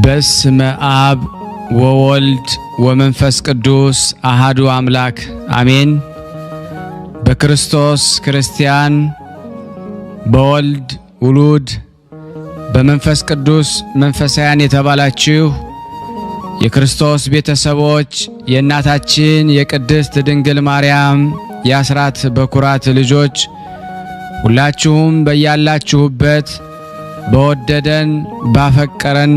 በስመ አብ ወወልድ ወመንፈስ ቅዱስ አሃዱ አምላክ አሜን። በክርስቶስ ክርስቲያን በወልድ ውሉድ በመንፈስ ቅዱስ መንፈሳውያን የተባላችሁ የክርስቶስ ቤተሰቦች የእናታችን የቅድስት ድንግል ማርያም የአስራት በኩራት ልጆች ሁላችሁም በያላችሁበት በወደደን ባፈቀረን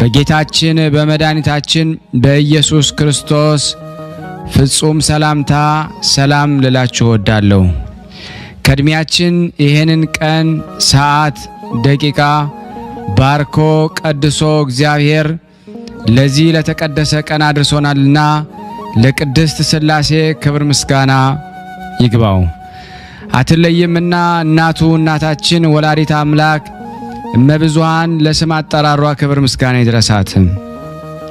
በጌታችን በመድኃኒታችን በኢየሱስ ክርስቶስ ፍጹም ሰላምታ ሰላም ልላችሁ እወዳለሁ። ከእድሜያችን ይሄንን ቀን ሰዓት ደቂቃ ባርኮ ቀድሶ እግዚአብሔር ለዚህ ለተቀደሰ ቀን አድርሶናልና ለቅድስት ሥላሴ ክብር ምስጋና ይግባው። አትለይምና እናቱ እናታችን ወላዲተ አምላክ እመብዙኃን ለስም አጠራሯ ክብር ምስጋና ይድረሳት።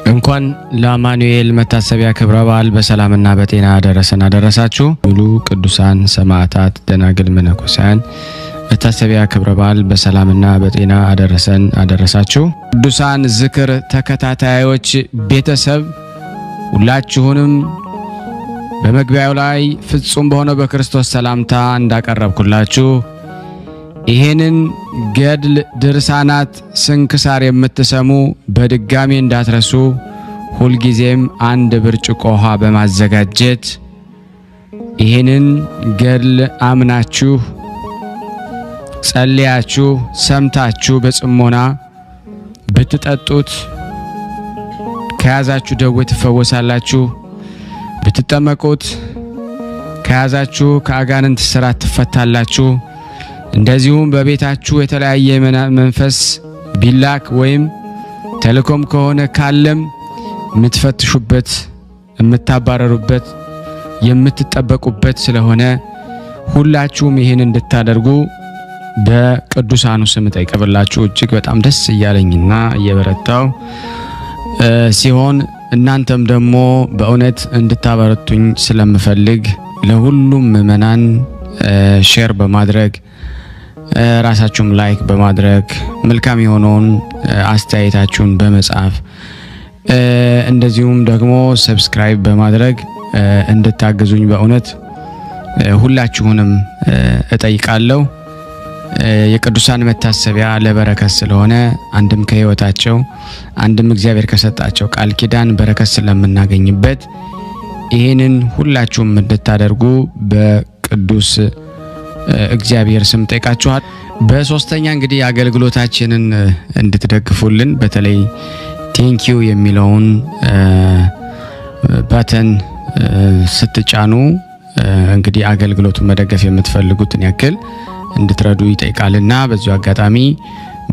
እንኳን ለአማኑኤል መታሰቢያ ክብረ በዓል በሰላምና በጤና አደረሰን አደረሳችሁ። ሙሉ ቅዱሳን ሰማዕታት፣ ደናግል፣ መነኮሳያን መታሰቢያ ክብረ በዓል በሰላምና በጤና አደረሰን አደረሳችሁ። ቅዱሳን ዝክር ተከታታዮች ቤተሰብ ሁላችሁንም በመግቢያው ላይ ፍጹም በሆነው በክርስቶስ ሰላምታ እንዳቀረብኩላችሁ ይሄንን ገድል ድርሳናት ስንክሳር የምትሰሙ በድጋሚ እንዳትረሱ ሁልጊዜም አንድ ብርጭቆ ውሃ በማዘጋጀት ይሄንን ገድል አምናችሁ ጸልያችሁ ሰምታችሁ በጽሞና ብትጠጡት ከያዛችሁ ደዌ ትፈወሳላችሁ። ብትጠመቁት ከያዛችሁ ከአጋንንት ስራት ትፈታላችሁ። እንደዚሁም በቤታችሁ የተለያየ መንፈስ ቢላክ ወይም ተልኮም ከሆነ ካለም የምትፈትሹበት የምታባረሩበት የምትጠበቁበት ስለሆነ ሁላችሁም ይህን እንድታደርጉ በቅዱሳኑ ስም ጠይቀብላችሁ እጅግ በጣም ደስ እያለኝና እየበረታው ሲሆን እናንተም ደግሞ በእውነት እንድታበረቱኝ ስለምፈልግ ለሁሉም ምእመናን ሼር በማድረግ ራሳችሁም ላይክ በማድረግ መልካም የሆነውን አስተያየታችሁን በመጻፍ እንደዚሁም ደግሞ ሰብስክራይብ በማድረግ እንድታግዙኝ በእውነት ሁላችሁንም እጠይቃለሁ። የቅዱሳን መታሰቢያ ለበረከት ስለሆነ አንድም ከሕይወታቸው አንድም እግዚአብሔር ከሰጣቸው ቃል ኪዳን በረከት ስለምናገኝበት ይሄንን ሁላችሁም እንድታደርጉ በቅዱስ እግዚአብሔር ስም ጠይቃችኋል። በሶስተኛ እንግዲህ አገልግሎታችንን እንድትደግፉልን በተለይ ቴንኪዩ የሚለውን ባተን ስትጫኑ እንግዲህ አገልግሎቱን መደገፍ የምትፈልጉትን ያክል እንድትረዱ ይጠይቃልና በዚሁ አጋጣሚ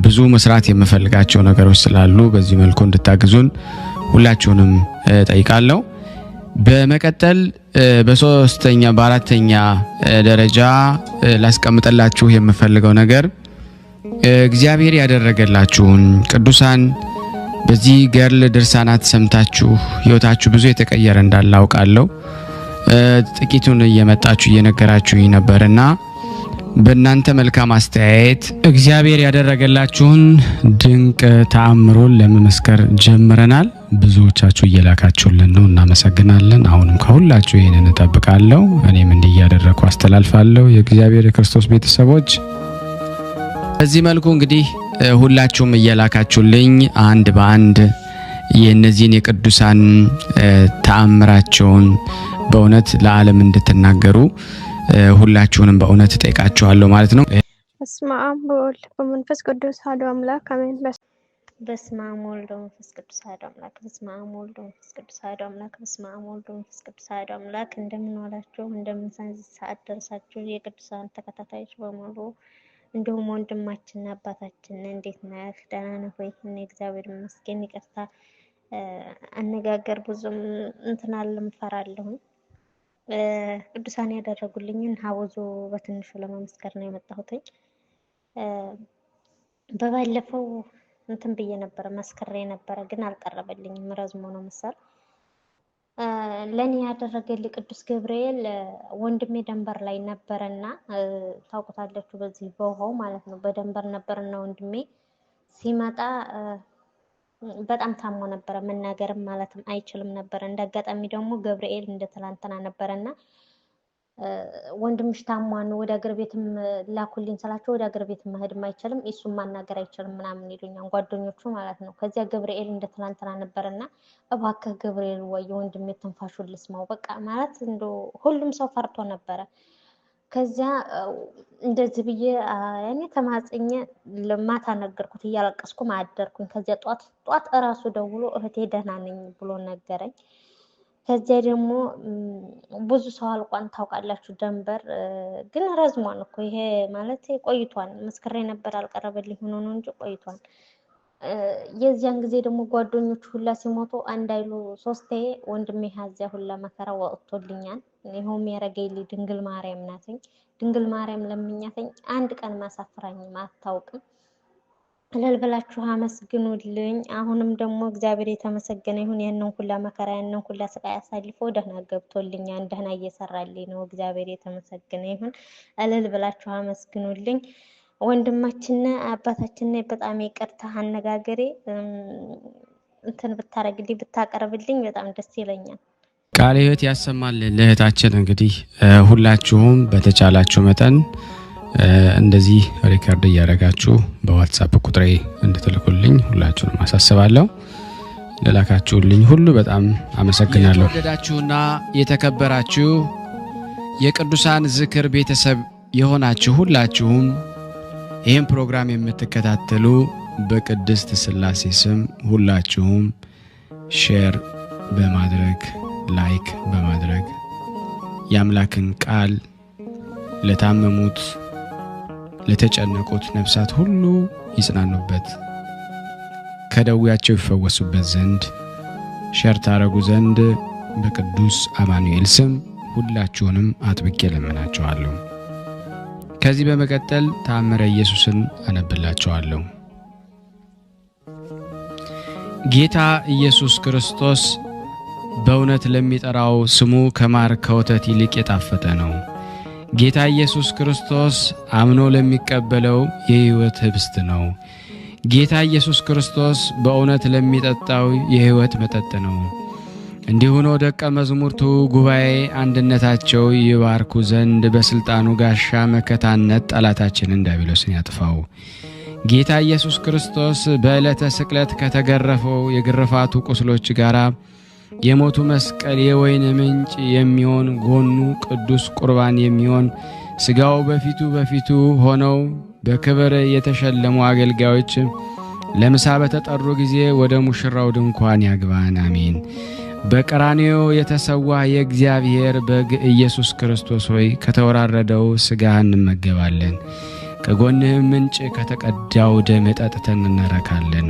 ብዙ መስራት የምፈልጋቸው ነገሮች ስላሉ በዚህ መልኩ እንድታግዙን ሁላችሁንም ጠይቃለሁ። በመቀጠል በሶስተኛ በአራተኛ ደረጃ ላስቀምጠላችሁ የምፈልገው ነገር እግዚአብሔር ያደረገላችሁን ቅዱሳን በዚህ ገድል ድርሳናት ሰምታችሁ ሕይወታችሁ ብዙ የተቀየረ እንዳለ አውቃለሁ። ጥቂቱን እየመጣችሁ እየነገራችሁኝ ነበርና በእናንተ መልካም አስተያየት እግዚአብሔር ያደረገላችሁን ድንቅ ተአምሮን ለመመስከር ጀምረናል። ብዙዎቻችሁ እየላካችሁልን ነው፣ እናመሰግናለን። አሁንም ከሁላችሁ ይሄንን እጠብቃለሁ። እኔም እንዲህ እያደረኩ አስተላልፋለሁ። የእግዚአብሔር የክርስቶስ ቤተሰቦች በዚህ መልኩ እንግዲህ ሁላችሁም እየላካችሁልኝ አንድ በአንድ የእነዚህን የቅዱሳን ተአምራቸውን በእውነት ለዓለም እንድትናገሩ ሁላችሁንም በእውነት ጠይቃችኋለሁ ማለት ነው። በስመ አብ ወወልድ ወመንፈስ ቅዱስ አሐዱ አምላክ አሜን። በስመ አብ ወወልድ ወመንፈስ ቅዱስ አሐዱ አምላክ። በስመ አብ ወወልድ ወመንፈስ ቅዱስ አሐዱ አምላክ። በስመ አብ ወወልድ ወመንፈስ ቅዱስ አሐዱ አምላክ። እንደምን ዋላችሁ? እንደምን ሰዓት ደረሳችሁ? የቅዱሳን ተከታታዮች በሙሉ እንዲሁም ወንድማችንና አባታችን እንዴት ነህ? ደህና ነህ ወይ? እኔ እግዚአብሔር ይመስገን። ይቅርታ አነጋገር ብዙም እንትን አለም ፈራለሁ። ቅዱሳን ያደረጉልኝን ሀውዞ በትንሹ ለመመስከር ነው የመጣሁት። በባለፈው እንትን ብዬ ነበረ መስከሬ ነበረ፣ ግን አልቀረበልኝም። ረዝሞ ነው መሰል ለኔ ያደረገልኝ ቅዱስ ገብርኤል ወንድሜ ደንበር ላይ ነበርና ታውቁታላችሁ፣ በዚህ በውሃው ማለት ነው። በደንበር ነበርና ወንድሜ ሲመጣ በጣም ታሞ ነበር። መናገርም ማለትም አይችልም ነበር። እንዳጋጣሚ ደግሞ ገብርኤል እንደ ትላንትና ነበርና ወንድምሽ ታሟን ወደ አገር ቤትም ላኩልኝ ስላቸው ወደ አገር ቤት መሄድም አይችልም እሱም ማናገር አይችልም ምናምን ይሉኛል ጓደኞቹ ማለት ነው። ከዚያ ገብርኤል እንደ ትላንትና ነበርና እባክህ ገብርኤል ወይ ወንድሜ ትንፋሹን ልስማው በቃ ማለት እንደው ሁሉም ሰው ፈርቶ ነበረ። ከዚያ እንደዚህ ብዬ እኔ ተማጽኜ ለማታ ነገርኩት እያለቀስኩ ማደርኩኝ። ከዚያ ጧት እራሱ ደውሎ እህቴ ደህና ነኝ ብሎ ነገረኝ። ከዚያ ደግሞ ብዙ ሰው አልቋን ታውቃላችሁ። ደንበር ግን ረዝሟል እኮ ይሄ ማለት ቆይቷል። መስከሬ ነበር አልቀረበልኝ ሆኖ ነው እንጂ ቆይቷል። የዚያን ጊዜ ደግሞ ጓደኞቹ ሁላ ሲሞቱ አንድ አይሉ ሶስቴ ወንድሜ ሀዚያ ሁላ መከራ ወጥቶልኛል። ይሄውም ያረገይልኝ ድንግል ማርያም ናትኝ። ድንግል ማርያም ለምኛተኝ አንድ ቀን ማሳፍራኝ አታውቅም። እልል ብላችሁ አመስግኑልኝ። አሁንም ደግሞ እግዚአብሔር የተመሰገነ ይሁን። ያንን ሁላ መከራ ያንን ሁላ ስቃይ አሳልፎ ደህና ገብቶልኛል። ደህና እየሰራልኝ ነው። እግዚአብሔር የተመሰገነ ይሁን። እልል ብላችሁ አመስግኑልኝ። ወንድማችን አባታችን በጣም ይቅርታ አነጋገሬ እንትን ብታረግልኝ ብታቀርብልኝ በጣም ደስ ይለኛል። ቃለ ሕይወት ያሰማልን ለእህታችን። እንግዲህ ሁላችሁም በተቻላችሁ መጠን እንደዚህ ሪከርድ እያደረጋችሁ በዋትስአፕ ቁጥሬ እንድትልኩልኝ ሁላችሁንም አሳስባለሁ። ለላካችሁልኝ ሁሉ በጣም አመሰግናለሁ። የተወደዳችሁና የተከበራችሁ የቅዱሳን ዝክር ቤተሰብ የሆናችሁ ሁላችሁም ይህን ፕሮግራም የምትከታተሉ በቅድስት ሥላሴ ስም ሁላችሁም ሼር በማድረግ ላይክ በማድረግ የአምላክን ቃል ለታመሙት ለተጨነቁት ነፍሳት ሁሉ ይጽናኑበት ከደዌያቸው ይፈወሱበት ዘንድ ሼር ታረጉ ዘንድ በቅዱስ አማኑኤል ስም ሁላችሁንም አጥብቄ ለምናችኋለሁ። ከዚህ በመቀጠል ተአምረ ኢየሱስን አነብላችኋለሁ። ጌታ ኢየሱስ ክርስቶስ በእውነት ለሚጠራው ስሙ ከማር ከወተት ይልቅ የጣፈጠ ነው። ጌታ ኢየሱስ ክርስቶስ አምኖ ለሚቀበለው የሕይወት ህብስት ነው። ጌታ ኢየሱስ ክርስቶስ በእውነት ለሚጠጣው የሕይወት መጠጥ ነው። እንዲሁ ነው ደቀ መዝሙርቱ ጉባኤ አንድነታቸው ይባርኩ ዘንድ በስልጣኑ ጋሻ መከታነት ጠላታችንን ዲያብሎስን ያጥፋው። ጌታ ኢየሱስ ክርስቶስ በዕለተ ስቅለት ከተገረፈው የግርፋቱ ቁስሎች ጋራ የሞቱ መስቀል የወይን ምንጭ የሚሆን ጎኑ ቅዱስ ቁርባን የሚሆን ስጋው በፊቱ ሆነው በክብር የተሸለሙ አገልጋዮች ለምሳ በተጠሩ ጊዜ ወደ ሙሽራው ድንኳን ያግባን። አሜን። በቀራንዮ የተሰዋ የእግዚአብሔር በግ ኢየሱስ ክርስቶስ ሆይ ከተወራረደው ስጋህ እንመገባለን። ከጎንህ ምንጭ ከተቀዳው ደም ጠጥተን እንረካለን።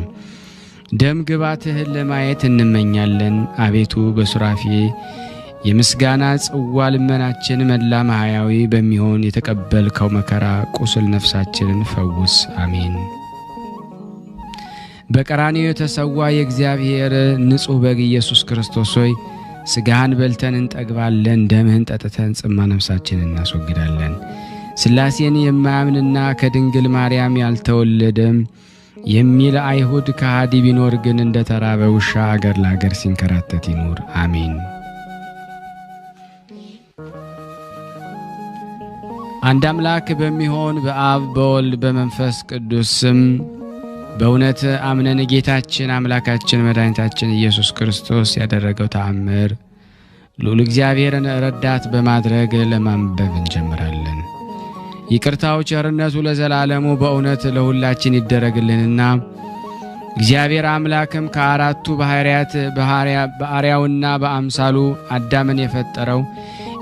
ደም ግባትህን ለማየት እንመኛለን። አቤቱ በሱራፌ የምስጋና ጽዋ ልመናችን መላ ማህያዊ በሚሆን የተቀበልከው መከራ ቁስል ነፍሳችንን ፈውስ። አሜን። በቀራንዮ የተሰዋ የእግዚአብሔር ንጹሕ በግ ኢየሱስ ክርስቶስ ሆይ ስጋህን በልተን እንጠግባለን፣ ደምህን ጠጥተን ጽማ ነፍሳችንን እናስወግዳለን። ሥላሴን የማያምንና ከድንግል ማርያም ያልተወለደም የሚል አይሁድ ከሃዲ ቢኖር ግን እንደ ተራበ ውሻ አገር ለአገር ሲንከራተት ይኖር። አሜን። አንድ አምላክ በሚሆን በአብ በወልድ በመንፈስ ቅዱስ ስም በእውነት አምነን ጌታችን አምላካችን መድኃኒታችን ኢየሱስ ክርስቶስ ያደረገው ተአምር ልዑል እግዚአብሔርን ረዳት በማድረግ ለማንበብ እንጀምራለን። ይቅርታው ቸርነቱ ለዘላለሙ በእውነት ለሁላችን ይደረግልንና እግዚአብሔር አምላክም ከአራቱ ባህሪያት በአርአያውና በአምሳሉ አዳምን የፈጠረው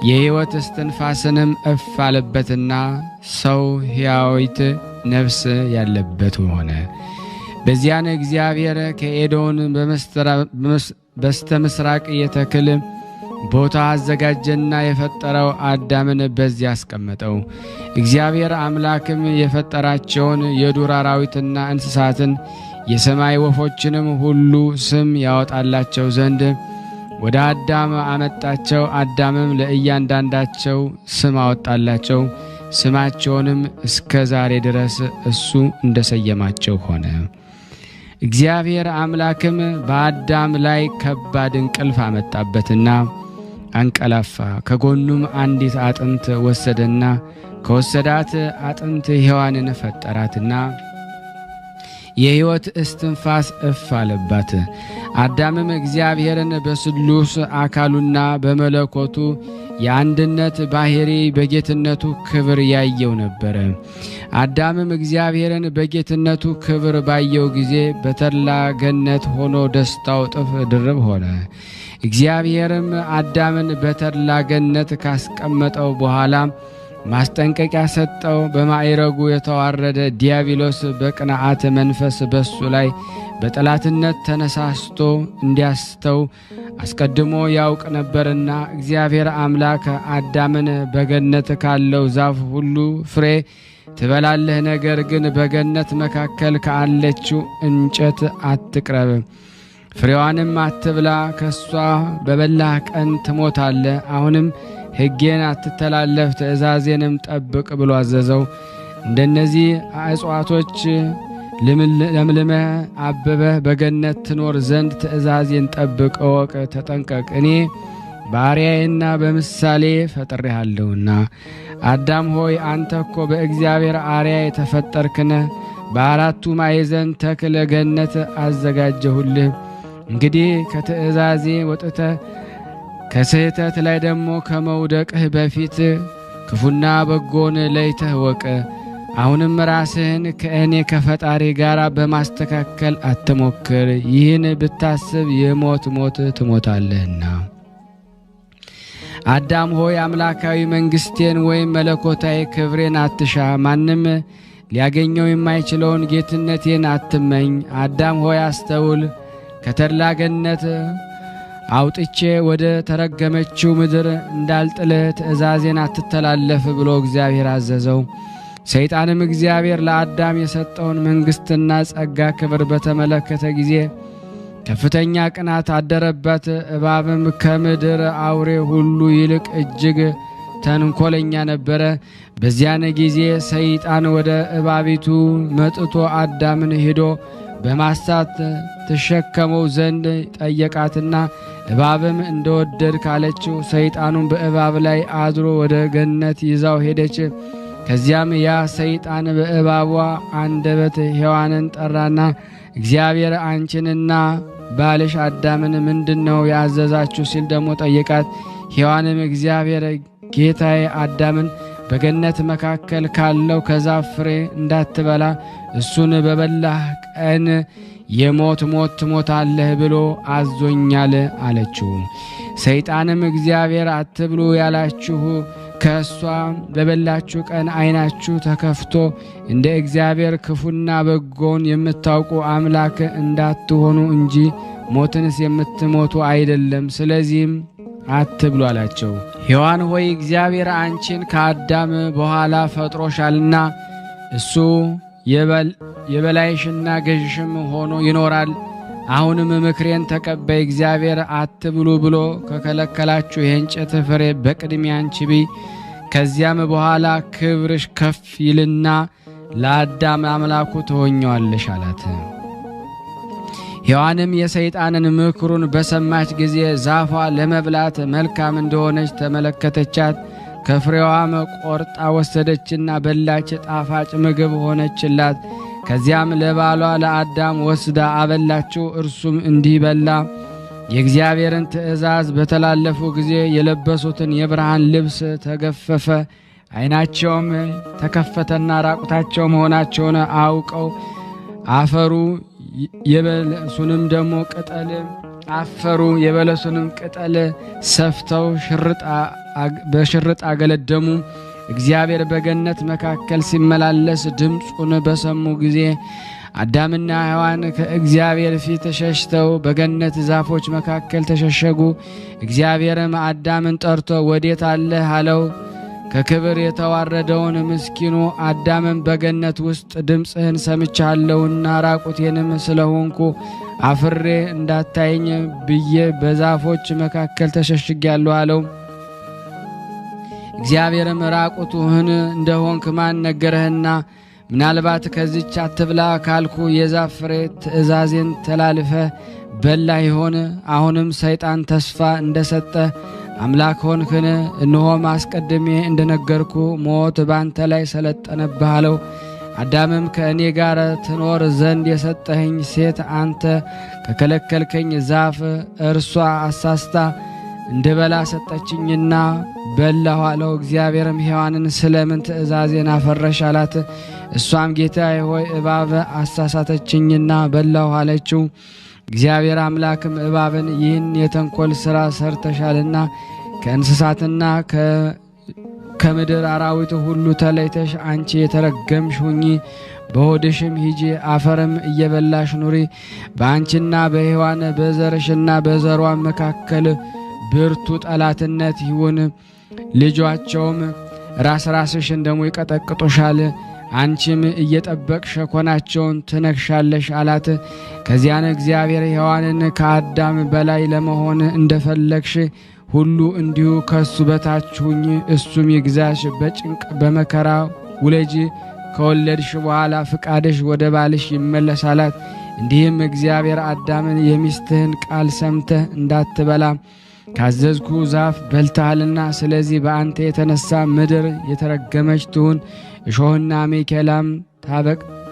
የሕይወት እስትንፋስንም እፍ አለበትና ሰው ሕያዊት ነፍስ ያለበት ሆነ። በዚያን እግዚአብሔር ከኤዶን በስተ ምስራቅ የተክል ቦታ አዘጋጀና የፈጠረው አዳምን በዚያ አስቀመጠው። እግዚአብሔር አምላክም የፈጠራቸውን የዱር አራዊትና እንስሳትን የሰማይ ወፎችንም ሁሉ ስም ያወጣላቸው ዘንድ ወደ አዳም አመጣቸው። አዳምም ለእያንዳንዳቸው ስም አወጣላቸው። ስማቸውንም እስከ ዛሬ ድረስ እሱ እንደሰየማቸው ሆነ። እግዚአብሔር አምላክም በአዳም ላይ ከባድ እንቅልፍ አመጣበትና አንቀላፋ። ከጎኑም አንዲት አጥንት ወሰደና ከወሰዳት አጥንት ሔዋንን ፈጠራትና የሕይወት እስትንፋስ እፍ አለባት። አዳምም እግዚአብሔርን በስሉስ አካሉና በመለኮቱ የአንድነት ባህሪ በጌትነቱ ክብር ያየው ነበር። አዳምም እግዚአብሔርን በጌትነቱ ክብር ባየው ጊዜ በተድላ ገነት ሆኖ ደስታው እጥፍ ድርብ ሆነ። እግዚአብሔርም አዳምን በተድላ ገነት ካስቀመጠው በኋላ ማስጠንቀቂያ ሰጠው። በማዕረጉ የተዋረደ ዲያብሎስ በቅንዓት መንፈስ በሱ ላይ በጠላትነት ተነሳስቶ እንዲያስተው አስቀድሞ ያውቅ ነበርና እግዚአብሔር አምላክ አዳምን በገነት ካለው ዛፍ ሁሉ ፍሬ ትበላለህ፣ ነገር ግን በገነት መካከል ካለችው እንጨት አትቅረብ፣ ፍሬዋንም አትብላ፣ ከሷ በበላህ ቀን ትሞታለህ። አሁንም ሕጌን አትተላለፍ፣ ትእዛዜንም ጠብቅ ብሎ አዘዘው። እንደነዚህ እጽዋቶች ለምልመህ አበበህ በገነት ትኖር ዘንድ ትእዛዜን ጠብቅ፣ እወቅ፣ ተጠንቀቅ። እኔ በአርአያዬና በምሳሌ ፈጥሬሃለሁና። አዳም ሆይ አንተ እኮ በእግዚአብሔር አርአያ የተፈጠርክነህ። በአራቱ ማዕዘን ተክለ ገነት አዘጋጀሁልህ። እንግዲህ ከትእዛዜ ወጥተህ ከስህተት ላይ ደግሞ ከመውደቅህ በፊት ክፉና በጎን ለይተህ ወቅ። አሁንም ራስህን ከእኔ ከፈጣሪ ጋር በማስተካከል አትሞክር። ይህን ብታስብ የሞት ሞት ትሞታለህና። አዳም ሆይ አምላካዊ መንግሥቴን ወይም መለኮታዊ ክብሬን አትሻ። ማንም ሊያገኘው የማይችለውን ጌትነቴን አትመኝ። አዳም ሆይ አስተውል። ከተድላ ገነት አውጥቼ ወደ ተረገመችው ምድር እንዳልጥልህ ትእዛዜን አትተላለፍ ብሎ እግዚአብሔር አዘዘው። ሰይጣንም እግዚአብሔር ለአዳም የሰጠውን መንግሥትና ጸጋ ክብር በተመለከተ ጊዜ ከፍተኛ ቅናት አደረበት። እባብም ከምድር አውሬ ሁሉ ይልቅ እጅግ ተንኰለኛ ነበረ። በዚያን ጊዜ ሰይጣን ወደ እባቢቱ መጥቶ አዳምን ሄዶ በማሳት ትሸከመው ዘንድ ጠየቃትና እባብም እንደወደድ ካለችው ሰይጣኑን በእባብ ላይ አድሮ ወደ ገነት ይዛው ሄደች። ከዚያም ያ ሰይጣን በእባቧ አንደበት ሔዋንን ጠራና እግዚአብሔር አንቺንና ባልሽ አዳምን ምንድነው ያዘዛችሁ ሲል ደግሞ ጠየቃት። ሔዋንም እግዚአብሔር ጌታዬ አዳምን በገነት መካከል ካለው ከዛፍ ፍሬ እንዳትበላ እሱን በበላህ ቀን የሞት ሞት ትሞታለህ ብሎ አዞኛል አለችው። ሰይጣንም እግዚአብሔር አትብሉ ያላችሁ ከእሷ በበላችሁ ቀን ዓይናችሁ ተከፍቶ እንደ እግዚአብሔር ክፉና በጎን የምታውቁ አምላክ እንዳትሆኑ እንጂ ሞትንስ የምትሞቱ አይደለም። ስለዚህም አትብሉ አላቸው። ሔዋን ሆይ እግዚአብሔር አንቺን ከአዳም በኋላ ፈጥሮሻልና እሱ የበላይሽና ገዥሽም ሆኖ ይኖራል። አሁንም ምክሬን ተቀበይ። እግዚአብሔር አትብሉ ብሎ ከከለከላችሁ የእንጨት ፍሬ በቅድሚያ አንቺ ብይ። ከዚያም በኋላ ክብርሽ ከፍ ይልና ለአዳም አምላኩ ትሆኛለሽ አላት። ሔዋንም የሰይጣንን ምክሩን በሰማች ጊዜ ዛፏ ለመብላት መልካም እንደሆነች ተመለከተቻት። ከፍሬዋም ቆርጣ ወሰደችና በላች፣ ጣፋጭ ምግብ ሆነችላት። ከዚያም ለባሏ ለአዳም ወስዳ አበላችው፣ እርሱም እንዲህ በላ። የእግዚአብሔርን ትእዛዝ በተላለፉ ጊዜ የለበሱትን የብርሃን ልብስ ተገፈፈ፣ ዓይናቸውም ተከፈተና ራቁታቸው መሆናቸውን አውቀው አፈሩ። የበለሱንም ደግሞ ቅጠል አፈሩ። የበለሱንም ቅጠል ሰፍተው በሽርጥ አገለደሙ። እግዚአብሔር በገነት መካከል ሲመላለስ ድምፁን በሰሙ ጊዜ አዳምና ሔዋን ከእግዚአብሔር ፊት ሸሽተው በገነት ዛፎች መካከል ተሸሸጉ። እግዚአብሔርም አዳምን ጠርቶ ወዴት አለህ አለው። ከክብር የተዋረደውን ምስኪኑ አዳምን በገነት ውስጥ ድምፅህን ሰምቻለሁና ራቁቴንም ስለሆንኩ አፍሬ እንዳታየኝ ብዬ በዛፎች መካከል ተሸሽጌያለሁ አለው። እግዚአብሔርም ራቁትህን እንደሆንክ ማን ነገረህና ምናልባት ከዚች አትብላ ካልኩ የዛፍ ፍሬ ትእዛዜን ተላልፈ በላ ይሆን? አሁንም ሰይጣን ተስፋ እንደሰጠ አምላክ ሆንክን? እነሆም አስቀድሜ እንደነገርኩ ሞት ባንተ ላይ ሰለጠነብህ አለው። አዳምም ከእኔ ጋር ትኖር ዘንድ የሰጠኸኝ ሴት አንተ ከከለከልከኝ ዛፍ እርሷ አሳስታ እንድበላ ሰጠችኝና በላሁ አለው። እግዚአብሔርም ሔዋንን ስለምን ትእዛዜን አፈረሽ አላት። እሷም ጌታዬ ሆይ እባብ አሳሳተችኝና በላሁ አለችው። እግዚአብሔር አምላክም እባብን ይህን የተንኮል ሥራ ሰርተሻልና ከእንስሳትና ከምድር አራዊት ሁሉ ተለይተሽ አንቺ የተረገምሽ ሁኚ፣ በሆድሽም ሂጂ፣ አፈርም እየበላሽ ኑሪ። በአንቺና በሔዋን በዘርሽና በዘሯም መካከል ብርቱ ጠላትነት ይሁን። ልጆቻቸውም ራስ ራስሽን ደሞ ይቀጠቅጡሻል፣ አንቺም እየጠበቅሽ ሸኮናቸውን ትነክሻለሽ አላት። ከዚያን እግዚአብሔር ሔዋንን ከአዳም በላይ ለመሆን እንደፈለግሽ ሁሉ እንዲሁ ከሱ በታች ሁኚ፣ እሱም ይግዛሽ፣ በጭንቅ በመከራ ውለጂ፣ ከወለድሽ በኋላ ፍቃድሽ ወደ ባልሽ ይመለሳላት። እንዲህም እግዚአብሔር አዳምን የሚስትህን ቃል ሰምተህ እንዳትበላ ካዘዝኩ ዛፍ በልተሃልና ስለዚህ በአንተ የተነሳ ምድር የተረገመች ትሁን፣ እሾህና አሜከላም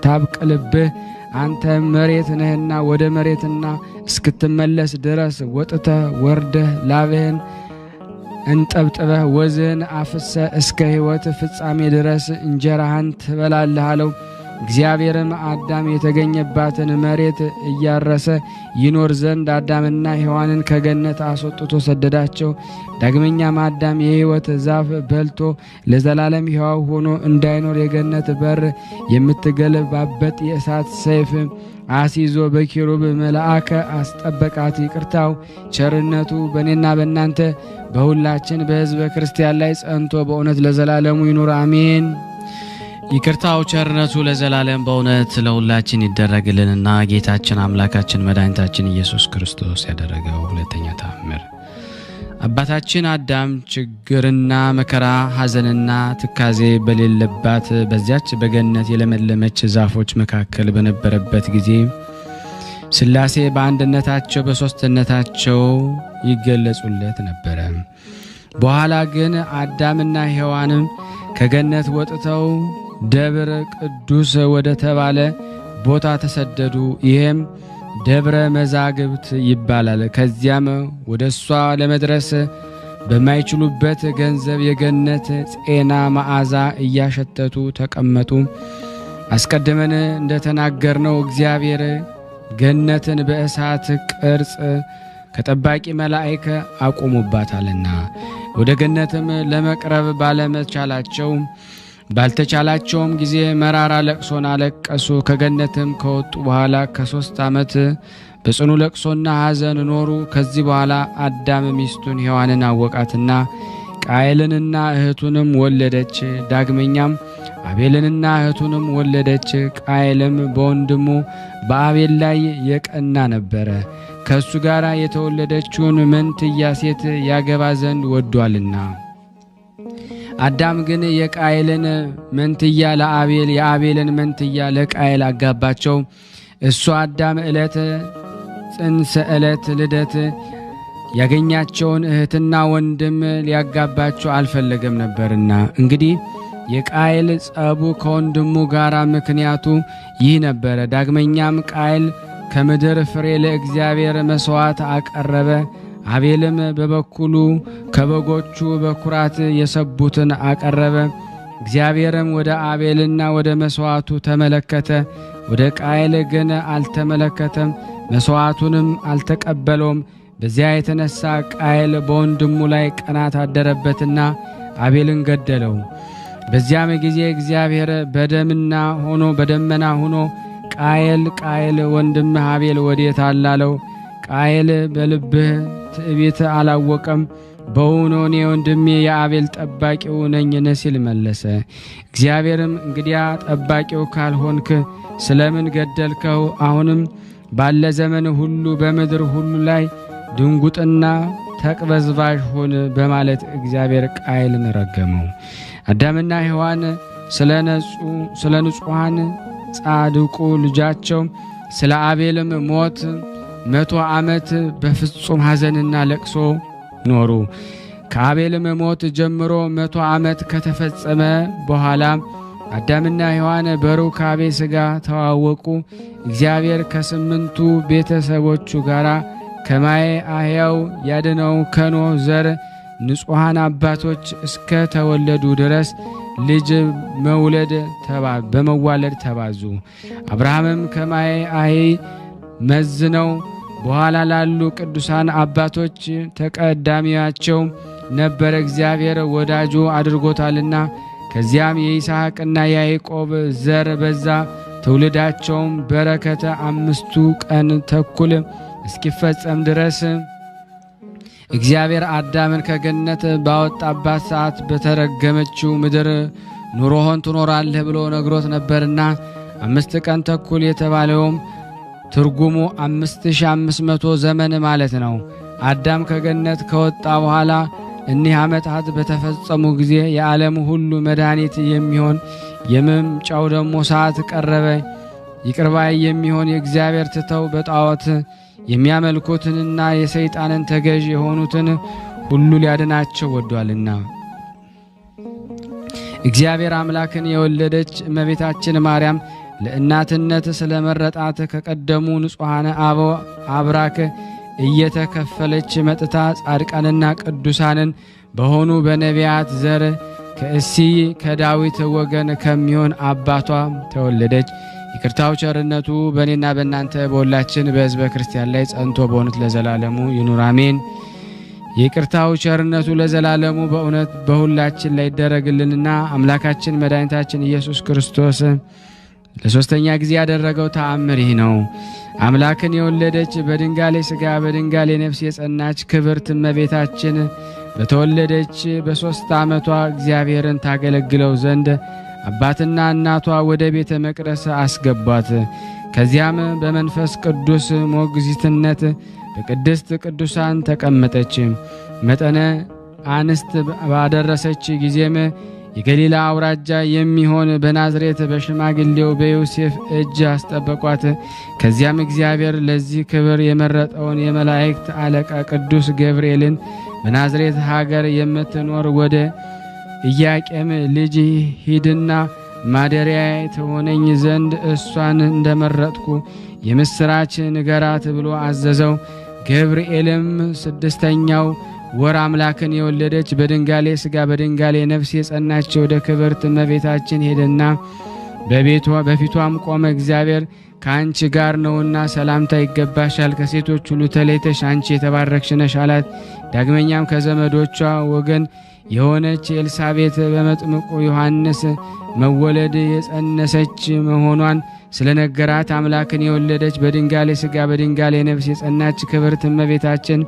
ታብቅልብህ። አንተ መሬት ነህና ወደ መሬትና እስክትመለስ ድረስ ወጥተህ ወርደህ ላብህን እንጠብጥበህ ወዝህን አፍሰህ እስከ ሕይወት ፍጻሜ ድረስ እንጀራህን ትበላለህ አለው። እግዚአብሔርም አዳም የተገኘባትን መሬት እያረሰ ይኖር ዘንድ አዳምና ሔዋንን ከገነት አስወጥቶ ሰደዳቸው። ዳግመኛም አዳም የሕይወት ዛፍ በልቶ ለዘላለም ሕያው ሆኖ እንዳይኖር የገነት በር የምትገለባበት የእሳት ሰይፍ አስይዞ በኪሩብ መልአከ አስጠበቃት። ይቅርታው ቸርነቱ በእኔና በእናንተ በሁላችን በሕዝበ ክርስቲያን ላይ ጸንቶ በእውነት ለዘላለሙ ይኑር አሜን። ይቅርታው ቸርነቱ ለዘላለም በእውነት ለሁላችን ይደረግልንና ጌታችን አምላካችን መድኃኒታችን ኢየሱስ ክርስቶስ ያደረገው ሁለተኛ ተአምር አባታችን አዳም ችግርና መከራ ሐዘንና ትካዜ በሌለባት በዚያች በገነት የለመለመች ዛፎች መካከል በነበረበት ጊዜ ሥላሴ በአንድነታቸው በሦስትነታቸው ይገለጹለት ነበረ። በኋላ ግን አዳምና ሔዋንም ከገነት ወጥተው ደብረ ቅዱስ ወደ ተባለ ቦታ ተሰደዱ። ይሄም ደብረ መዛግብት ይባላል። ከዚያም ወደ እሷ ለመድረስ በማይችሉበት ገንዘብ የገነት ጤና መዓዛ እያሸተቱ ተቀመጡ። አስቀድመን እንደተናገርነው እግዚአብሔር ገነትን በእሳት ቅርጽ ከጠባቂ መላእክት አቆሙባታልና ወደ ገነትም ለመቅረብ ባልተቻላቸውም ጊዜ መራራ ለቅሶን አለቀሱ። ከገነትም ከወጡ በኋላ ከ3 ዓመት በጽኑ ለቅሶና ሐዘን ኖሩ። ከዚህ በኋላ አዳም ሚስቱን ሔዋንን አወቃትና ቃየልንና እህቱንም ወለደች። ዳግመኛም አቤልንና እህቱንም ወለደች። ቃየልም በወንድሙ በአቤል ላይ የቀና ነበረ፣ ከሱ ጋር የተወለደችውን መንትያ ሴት ያገባ ዘንድ ወዷልና። አዳም ግን የቃየልን መንትያ ለአቤል የአቤልን መንትያ ለቃየል አጋባቸው። እሱ አዳም ዕለት ጽንሰ ዕለት ልደት ያገኛቸውን እህትና ወንድም ሊያጋባቸው አልፈለገም ነበርና። እንግዲህ የቃየል ጸቡ ከወንድሙ ጋር ምክንያቱ ይህ ነበረ። ዳግመኛም ቃየል ከምድር ፍሬ ለእግዚአብሔር መሥዋዕት አቀረበ። አቤልም በበኩሉ ከበጎቹ በኩራት የሰቡትን አቀረበ። እግዚአብሔርም ወደ አቤልና ወደ መሥዋዕቱ ተመለከተ፣ ወደ ቃየል ግን አልተመለከተም፣ መሥዋዕቱንም አልተቀበለውም። በዚያ የተነሳ ቃየል በወንድሙ ላይ ቅናት አደረበትና አቤልን ገደለው። በዚያም ጊዜ እግዚአብሔር በደመና ሆኖ ቃየል ወንድምህ አቤል ወዴት አለ አለው። ቃየል በልብህ ትዕቢት አላወቀም፣ በውኑ እኔ ወንድሜ የአቤል ጠባቂው ነኝን ሲል መለሰ። እግዚአብሔርም እንግዲያ ጠባቂው ካልሆንክ ስለምን ገደልከው? አሁንም ባለ ዘመን ሁሉ በምድር ሁሉ ላይ ድንጉጥና ተቅበዝባዥ ሁን በማለት እግዚአብሔር ቃየልን ረገመው። አዳምና ሔዋን ስለ ንጹሐን ጻድቁ ልጃቸው ስለ አቤልም ሞት 100 ዓመት በፍጹም ሐዘንና ለቅሶ ኖሩ። ከአቤልም ሞት ጀምሮ 100 ዓመት ከተፈጸመ በኋላ አዳምና ሔዋን በሩካቤ ሥጋ ተዋወቁ። እግዚአብሔር ከ8ቱ ቤተሰቦቹ ጋር ከማየ አህያው ያድነው ከኖህ ዘር ንጹሐን አባቶች እስከ ተወለዱ ድረስ ልጅ በመዋለድ ተባዙ። አብርሃምም ከማየ አህይ መዝነው በኋላ ላሉ ቅዱሳን አባቶች ተቀዳሚያቸው ነበረ፣ እግዚአብሔር ወዳጁ አድርጎታልና። ከዚያም የይስሐቅና የያዕቆብ ዘር በዛ። ትውልዳቸውም በረከተ 5 ቀን ተኩል እስኪፈጸም ድረስ እግዚአብሔር ከገነት ባወጣባት ሰዓት በተረገመችው ምድር ኑሮህን ትኖራለህ ብሎ ነግሮት ነበርና 5 ቀን ተኩል የተባለውም ትርጉሙ 5500 ዘመን ማለት ነው። አዳም ከገነት ከወጣ በኋላ እኒህ ዓመታት በተፈጸሙ ጊዜ የዓለም ሁሉ መድኃኒት የሚሆን የመምጫው ደግሞ ሰዓት ቀረበ። ይቅርባይ የሚሆን የእግዚአብሔር ትተው በጣዖት የሚያመልኩትንና የሰይጣንን ተገዥ የሆኑትን ሁሉ ሊያድናቸው ወዷልና። እግዚአብሔር አምላክን የወለደች እመቤታችን ማርያም ለእናትነት ስለመረጣት ከቀደሙ ንጹሐን አበው አብራክ እየተከፈለች መጥታ ጻድቃንና ቅዱሳንን በሆኑ በነቢያት ዘር ከእሴይ ከዳዊት ወገን ከሚሆን አባቷ ተወለደች። ይቅርታው ቸርነቱ በእኔና በእናንተ በሁላችን በሕዝበ ክርስቲያን ላይ ጸንቶ በእውነት ለዘላለሙ ይኑር አሜን። ይቅርታው ቸርነቱ ለዘላለሙ በእውነት በሁላችን ላይ ይደረግልንና አምላካችን መድኃኒታችን ኢየሱስ ክርስቶስ ለሶስተኛ ጊዜ ያደረገው ተአምር ይህ ነው። አምላክን የወለደች በድንጋሌ ሥጋ በድንጋሌ ነፍስ የጸናች ክብርት እመቤታችን በተወለደች በ3 ዓመቷ እግዚአብሔርን ታገለግለው ዘንድ አባትና እናቷ ወደ ቤተ መቅደስ አስገቧት። ከዚያም በመንፈስ ቅዱስ ሞግዚትነት በቅድስት ቅዱሳን ተቀመጠች። መጠነ አንስት ባደረሰች ጊዜም የገሊላ አውራጃ የሚሆን በናዝሬት በሽማግሌው በዮሴፍ እጅ አስጠበቋት። ከዚያም እግዚአብሔር ለዚህ ክብር የመረጠውን የመላእክት አለቃ ቅዱስ ገብርኤልን በናዝሬት ሀገር የምትኖር ወደ ኢያቄም ልጅ ሂድና ማደሪያዬ ትሆነኝ ዘንድ እሷን እንደመረጥኩ የምስራች ንገራት ብሎ አዘዘው። ገብርኤልም 6ኛው ወር አምላክን የወለደች በድንጋሌ ሥጋ በድንጋሌ ነፍስ የጸናች ወደ ክብርት እመቤታችን ሄደና በፊቷም ቆመ። እግዚአብሔር ከአንቺ ጋር ነውና ሰላምታ ይገባሻል፣ ከሴቶች ሁሉ ተለይተሽ አንቺ የተባረክሽ ነሽ አላት። ዳግመኛም ከዘመዶቿ ወገን የሆነች ኤልሳቤጥ በመጥምቁ ዮሐንስ መወለድ የጸነሰች መሆኗን ስለነገራት አምላክን የወለደች በድንጋሌ ሥጋ በድንጋሌ ነፍስ የጸናች ክብርት እመቤታችን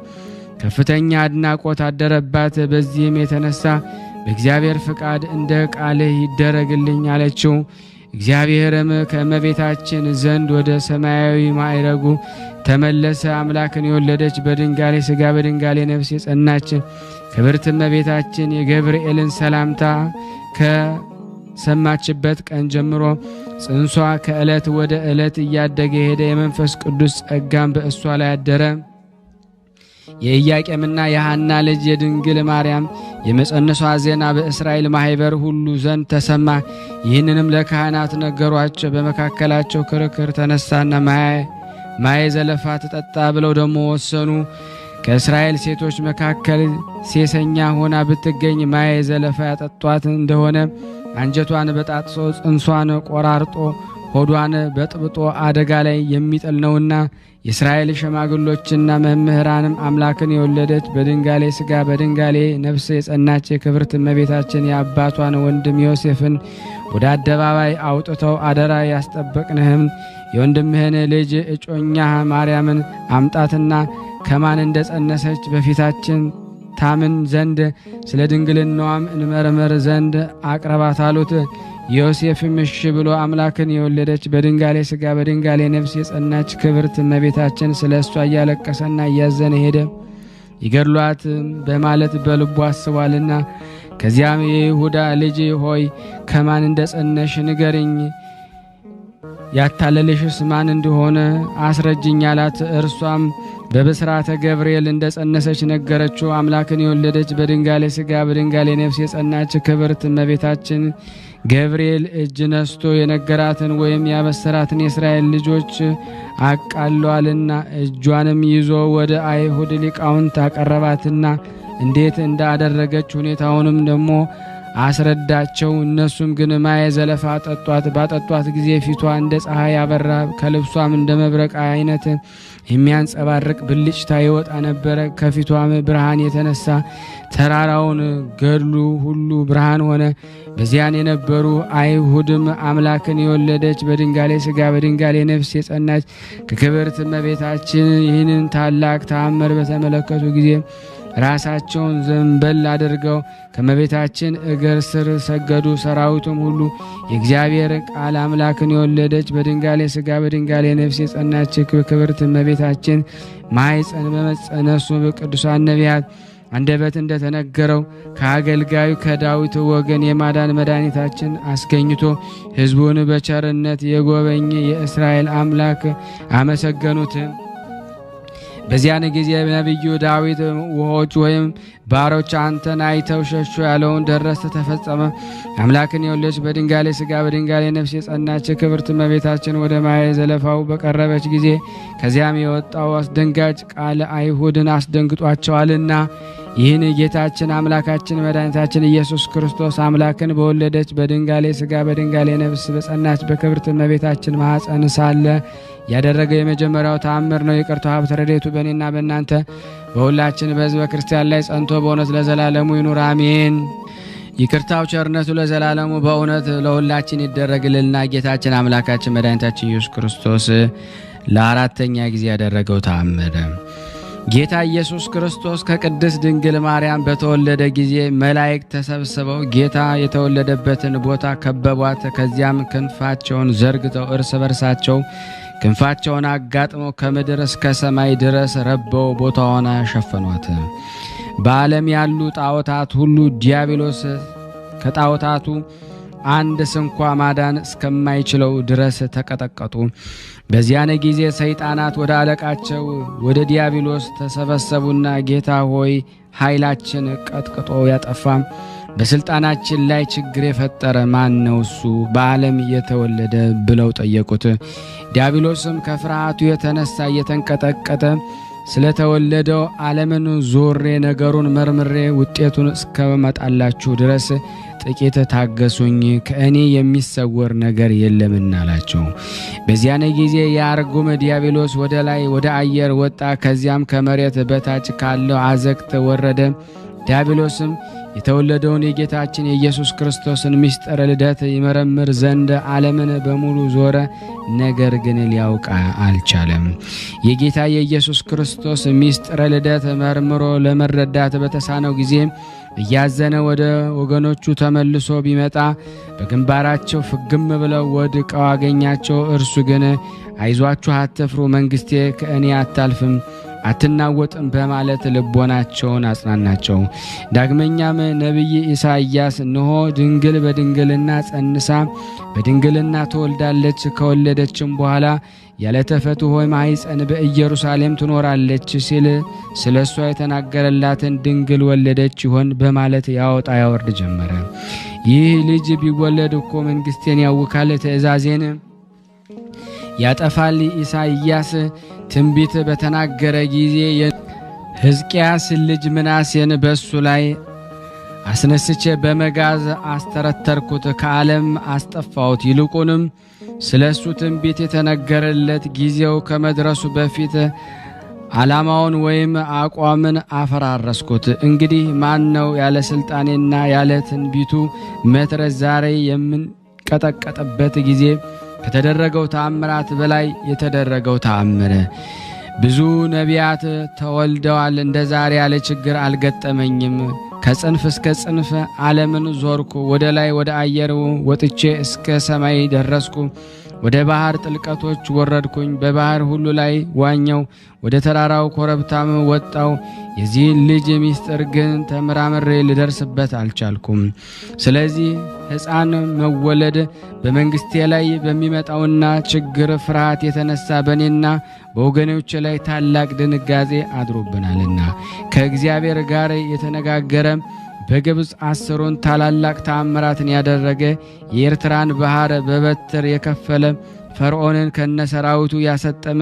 ከፍተኛ አድናቆት አደረባት። በዚህም የተነሳ በእግዚአብሔር ፍቃድ እንደ ቃልህ ይደረግልኝ አለችው። እግዚአብሔርም ከእመቤታችን ዘንድ ወደ ሰማያዊ ማዕረጉ ተመለሰ። አምላክን የወለደች በድንጋሌ ሥጋ በድንጋሌ ነፍስ የጸናች ክብርት እመቤታችን የገብርኤልን ሰላምታ ከሰማችበት ቀን ጀምሮ ጽንሷ ከዕለት ወደ ዕለት እያደገ ሄደ። የመንፈስ ቅዱስ ጸጋም በእሷ ላይ አደረ። የኢያቄምና የሐና ልጅ የድንግል ማርያም የመጸነሷ ዜና በእስራኤል ማህበር ሁሉ ዘንድ ተሰማ። ይህንንም ለካህናት ነገሯቸው። በመካከላቸው ክርክር ተነሳና ማየ ዘለፋ ትጠጣ ብለው ደግሞ ወሰኑ። ከእስራኤል ሴቶች መካከል ሴሰኛ ሆና ብትገኝ ማየ ዘለፋ ያጠጧት እንደሆነ አንጀቷን በጣጥሶ ጽንሷን ቆራርጦ ሆዷን በጥብጦ አደጋ ላይ የሚጥል ነውና የእስራኤል ሸማግሎችና መምህራንም አምላክን የወለደች በድንጋሌ ሥጋ በድንጋሌ ነፍስ የጸናች የክብርት እመቤታችን የአባቷን ወንድም ዮሴፍን ወደ አደባባይ አውጥተው አደራ ያስጠበቅንህም የወንድምህን ልጅ እጮኛ ማርያምን አምጣትና ከማን እንደጸነሰች በፊታችን ታምን ዘንድ ስለ ድንግልናዋም እንመርመር ዘንድ አቅርባት አሉት። ዮሴፍም እሺ ብሎ አምላክን የወለደች በድንጋሌ ሥጋ በድንጋሌ ነፍስ የጸናች ክብርት እመቤታችን ስለ እሷ እያለቀሰና እያዘነ ሄደ። ይገድሏት በማለት በልቡ አስቧልና ከዚያም የይሁዳ ልጅ ሆይ ከማን እንደጸነሽ ንገሪኝ፣ ያታለልሽስ ማን እንደሆነ አስረጅኝ አላት። እርሷም በብስራተ ገብርኤል እንደጸነሰች ነገረችው። አምላክን የወለደች በድንጋሌ ሥጋ በድንጋሌ ነፍስ የጸናች ክብርት እመቤታችን ገብርኤል እጅ ነስቶ የነገራትን ወይም ያበሰራትን የእስራኤል ልጆች አቃለዋልና እጇንም ይዞ ወደ አይሁድ ሊቃውንት አቀረባትና እንዴት እንዳደረገች ሁኔታውንም ደግሞ አስረዳቸው። እነሱም ግን ማየ ዘለፋ ጠጧት። ባጠጧት ጊዜ ፊቷ እንደ ፀሐይ ያበራ፣ ከልብሷም እንደ መብረቅ አይነት የሚያንጸባርቅ ብልጭታ ይወጣ ነበረ። ከፊቷም ብርሃን የተነሳ ተራራውን ገድሉ ሁሉ ብርሃን ሆነ። በዚያን የነበሩ አይሁድም አምላክን የወለደች በድንጋሌ ሥጋ በድንጋሌ ነፍስ የጸናች ከክብርት እመቤታችን ይህንን ታላቅ ተአምር በተመለከቱ ጊዜ ራሳቸውን ዘንበል አድርገው ከመቤታችን እግር ስር ሰገዱ። ሰራዊቱም ሁሉ የእግዚአብሔር ቃል አምላክን የወለደች በድንጋሌ ሥጋ በድንጋሌ ነፍስ የጸናች ክብርት እመቤታችን ማኅፀን በመጸነሱ በቅዱሳን ነቢያት አንደበት እንደተነገረው ከአገልጋዩ ከዳዊት ወገን የማዳን መድኃኒታችን አስገኝቶ ሕዝቡን በቸርነት የጎበኘ የእስራኤል አምላክ አመሰገኑት። በዚያን ጊዜ ነቢዩ ዳዊት ውሆች ወይም ባሮች አንተን አይተው ሸሹ ያለውን ደረሰ፣ ተፈጸመ። አምላክን የወለደች በድንጋሌ ሥጋ በድንጋሌ ነፍስ የጸናች ክብርት እመቤታችን ወደ ማየ ዘለፋው በቀረበች ጊዜ ከዚያም የወጣው አስደንጋጭ ቃል አይሁድን አስደንግጧቸዋልና ይህን ጌታችን አምላካችን መድኃኒታችን ኢየሱስ ክርስቶስ አምላክን በወለደች በድንጋሌ ሥጋ በድንጋሌ ነፍስ በጸናች በክብርት እመቤታችን ማኅፀን ሳለ ያደረገው የመጀመሪያው ተአምር ነው። ይቅርታው ሀብተ ረድኤቱ በእኔና በእናንተ በሁላችን በሕዝበ ክርስቲያን ላይ ጸንቶ በእውነት ለዘላለሙ ይኑር አሜን። ይቅርታው ቸርነቱ ለዘላለሙ በእውነት ለሁላችን ይደረግልና ጌታችን አምላካችን መድኃኒታችን ኢየሱስ ክርስቶስ ለአራተኛ ጊዜ ያደረገው ተአምር ጌታ ኢየሱስ ክርስቶስ ከቅድስት ድንግል ማርያም በተወለደ ጊዜ መላእክት ተሰብስበው ጌታ የተወለደበትን ቦታ ከበቧት። ከዚያም ክንፋቸውን ዘርግተው እርስ በርሳቸው ክንፋቸውን አጋጥመው ከምድር እስከ ሰማይ ድረስ ረበው ቦታዋን ሸፈኗት። በዓለም ያሉ ጣዖታት ሁሉ ዲያብሎስ ከጣዖታቱ አንድ ስንኳ ማዳን እስከማይችለው ድረስ ተቀጠቀጡ። በዚያን ጊዜ ሰይጣናት ወደ አለቃቸው ወደ ዲያብሎስ ተሰበሰቡና ጌታ ሆይ ኃይላችን ቀጥቅጦ ያጠፋ በስልጣናችን ላይ ችግር የፈጠረ ማን ነው እሱ በዓለም የተወለደ ብለው ጠየቁት። ዲያብሎስም ከፍርሃቱ የተነሳ እየተንቀጠቀጠ ስለተወለደው ዓለምን ዞሬ ነገሩን መርምሬ ውጤቱን እስከመጣላችሁ ድረስ ጥቂት ታገሱኝ፣ ከእኔ የሚሰወር ነገር የለምና አላቸው። በዚያን ጊዜ የአርጉም ዲያብሎስ ወደ ላይ ወደ አየር ወጣ። ከዚያም ከመሬት በታች ካለው አዘቅት ወረደ። ዲያብሎስም የተወለደውን የጌታችን የኢየሱስ ክርስቶስን ምስጢረ ልደት ይመረምር ዘንድ ዓለምን በሙሉ ዞረ። ነገር ግን ሊያውቅ አልቻለም። የጌታ የኢየሱስ ክርስቶስ ምስጢረ ልደት መርምሮ ለመረዳት በተሳነው ጊዜ እያዘነ ወደ ወገኖቹ ተመልሶ ቢመጣ በግንባራቸው ፍግም ብለው ወድቀው አገኛቸው። እርሱ ግን አይዟችሁ፣ አትፍሩ፣ መንግሥቴ ከእኔ አታልፍም አትናወጥም በማለት ልቦናቸውን አጽናናቸው። ዳግመኛም ነቢይ ኢሳይያስ እነሆ ድንግል በድንግልና ጸንሳ በድንግልና ትወልዳለች፣ ከወለደችም በኋላ ያለ ተፈትሖ ማኅፀን በኢየሩሳሌም ትኖራለች ሲል ስለ እሷ የተናገረላትን ድንግል ወለደች ይሆን በማለት ያወጣ ያወርድ ጀመረ። ይህ ልጅ ቢወለድ እኮ መንግሥቴን ያውካል፣ ትእዛዜን ያጠፋል። ኢሳይያስ ትንቢት በተናገረ ጊዜ ሕዝቅያስ ልጅ ምናሴን በሱ ላይ አስነስቼ በመጋዝ አስተረተርኩት፣ ከዓለም አስጠፋሁት። ይልቁንም ስለሱ ትንቢት የተነገረለት ጊዜው ከመድረሱ በፊት ዓላማውን ወይም አቋምን አፈራረስኩት። እንግዲህ ማን ነው ያለ ስልጣኔና ያለ ትንቢቱ መትረስ ዛሬ የምንቀጠቀጥበት ጊዜ ከተደረገው ተአምራት በላይ የተደረገው ተአምር? ብዙ ነቢያት ተወልደዋል፣ እንደ ዛሬ ያለ ችግር አልገጠመኝም። ከጽንፍ እስከ ጽንፍ ዓለምን ዞርኩ፣ ወደ ላይ ወደ አየር ወጥቼ እስከ ሰማይ ደረስኩ። ወደ ባህር ጥልቀቶች ወረድኩኝ፣ በባህር ሁሉ ላይ ዋኘው። ወደ ተራራው ኮረብታም ወጣው። የዚህን ልጅ ሚስጥር ግን ተመራምሬ ልደርስበት አልቻልኩም። ስለዚህ ሕፃን መወለድ በመንግስቴ ላይ በሚመጣውና ችግር ፍርሃት የተነሳ በእኔና በወገኖቼ ላይ ታላቅ ድንጋጤ አድሮብናልና ከእግዚአብሔር ጋር የተነጋገረ በግብፅ 10 ታላላቅ ተአምራትን ያደረገ የኤርትራን ባህር በበትር የከፈለ ፈርዖንን ከነሰራዊቱ ያሰጠመ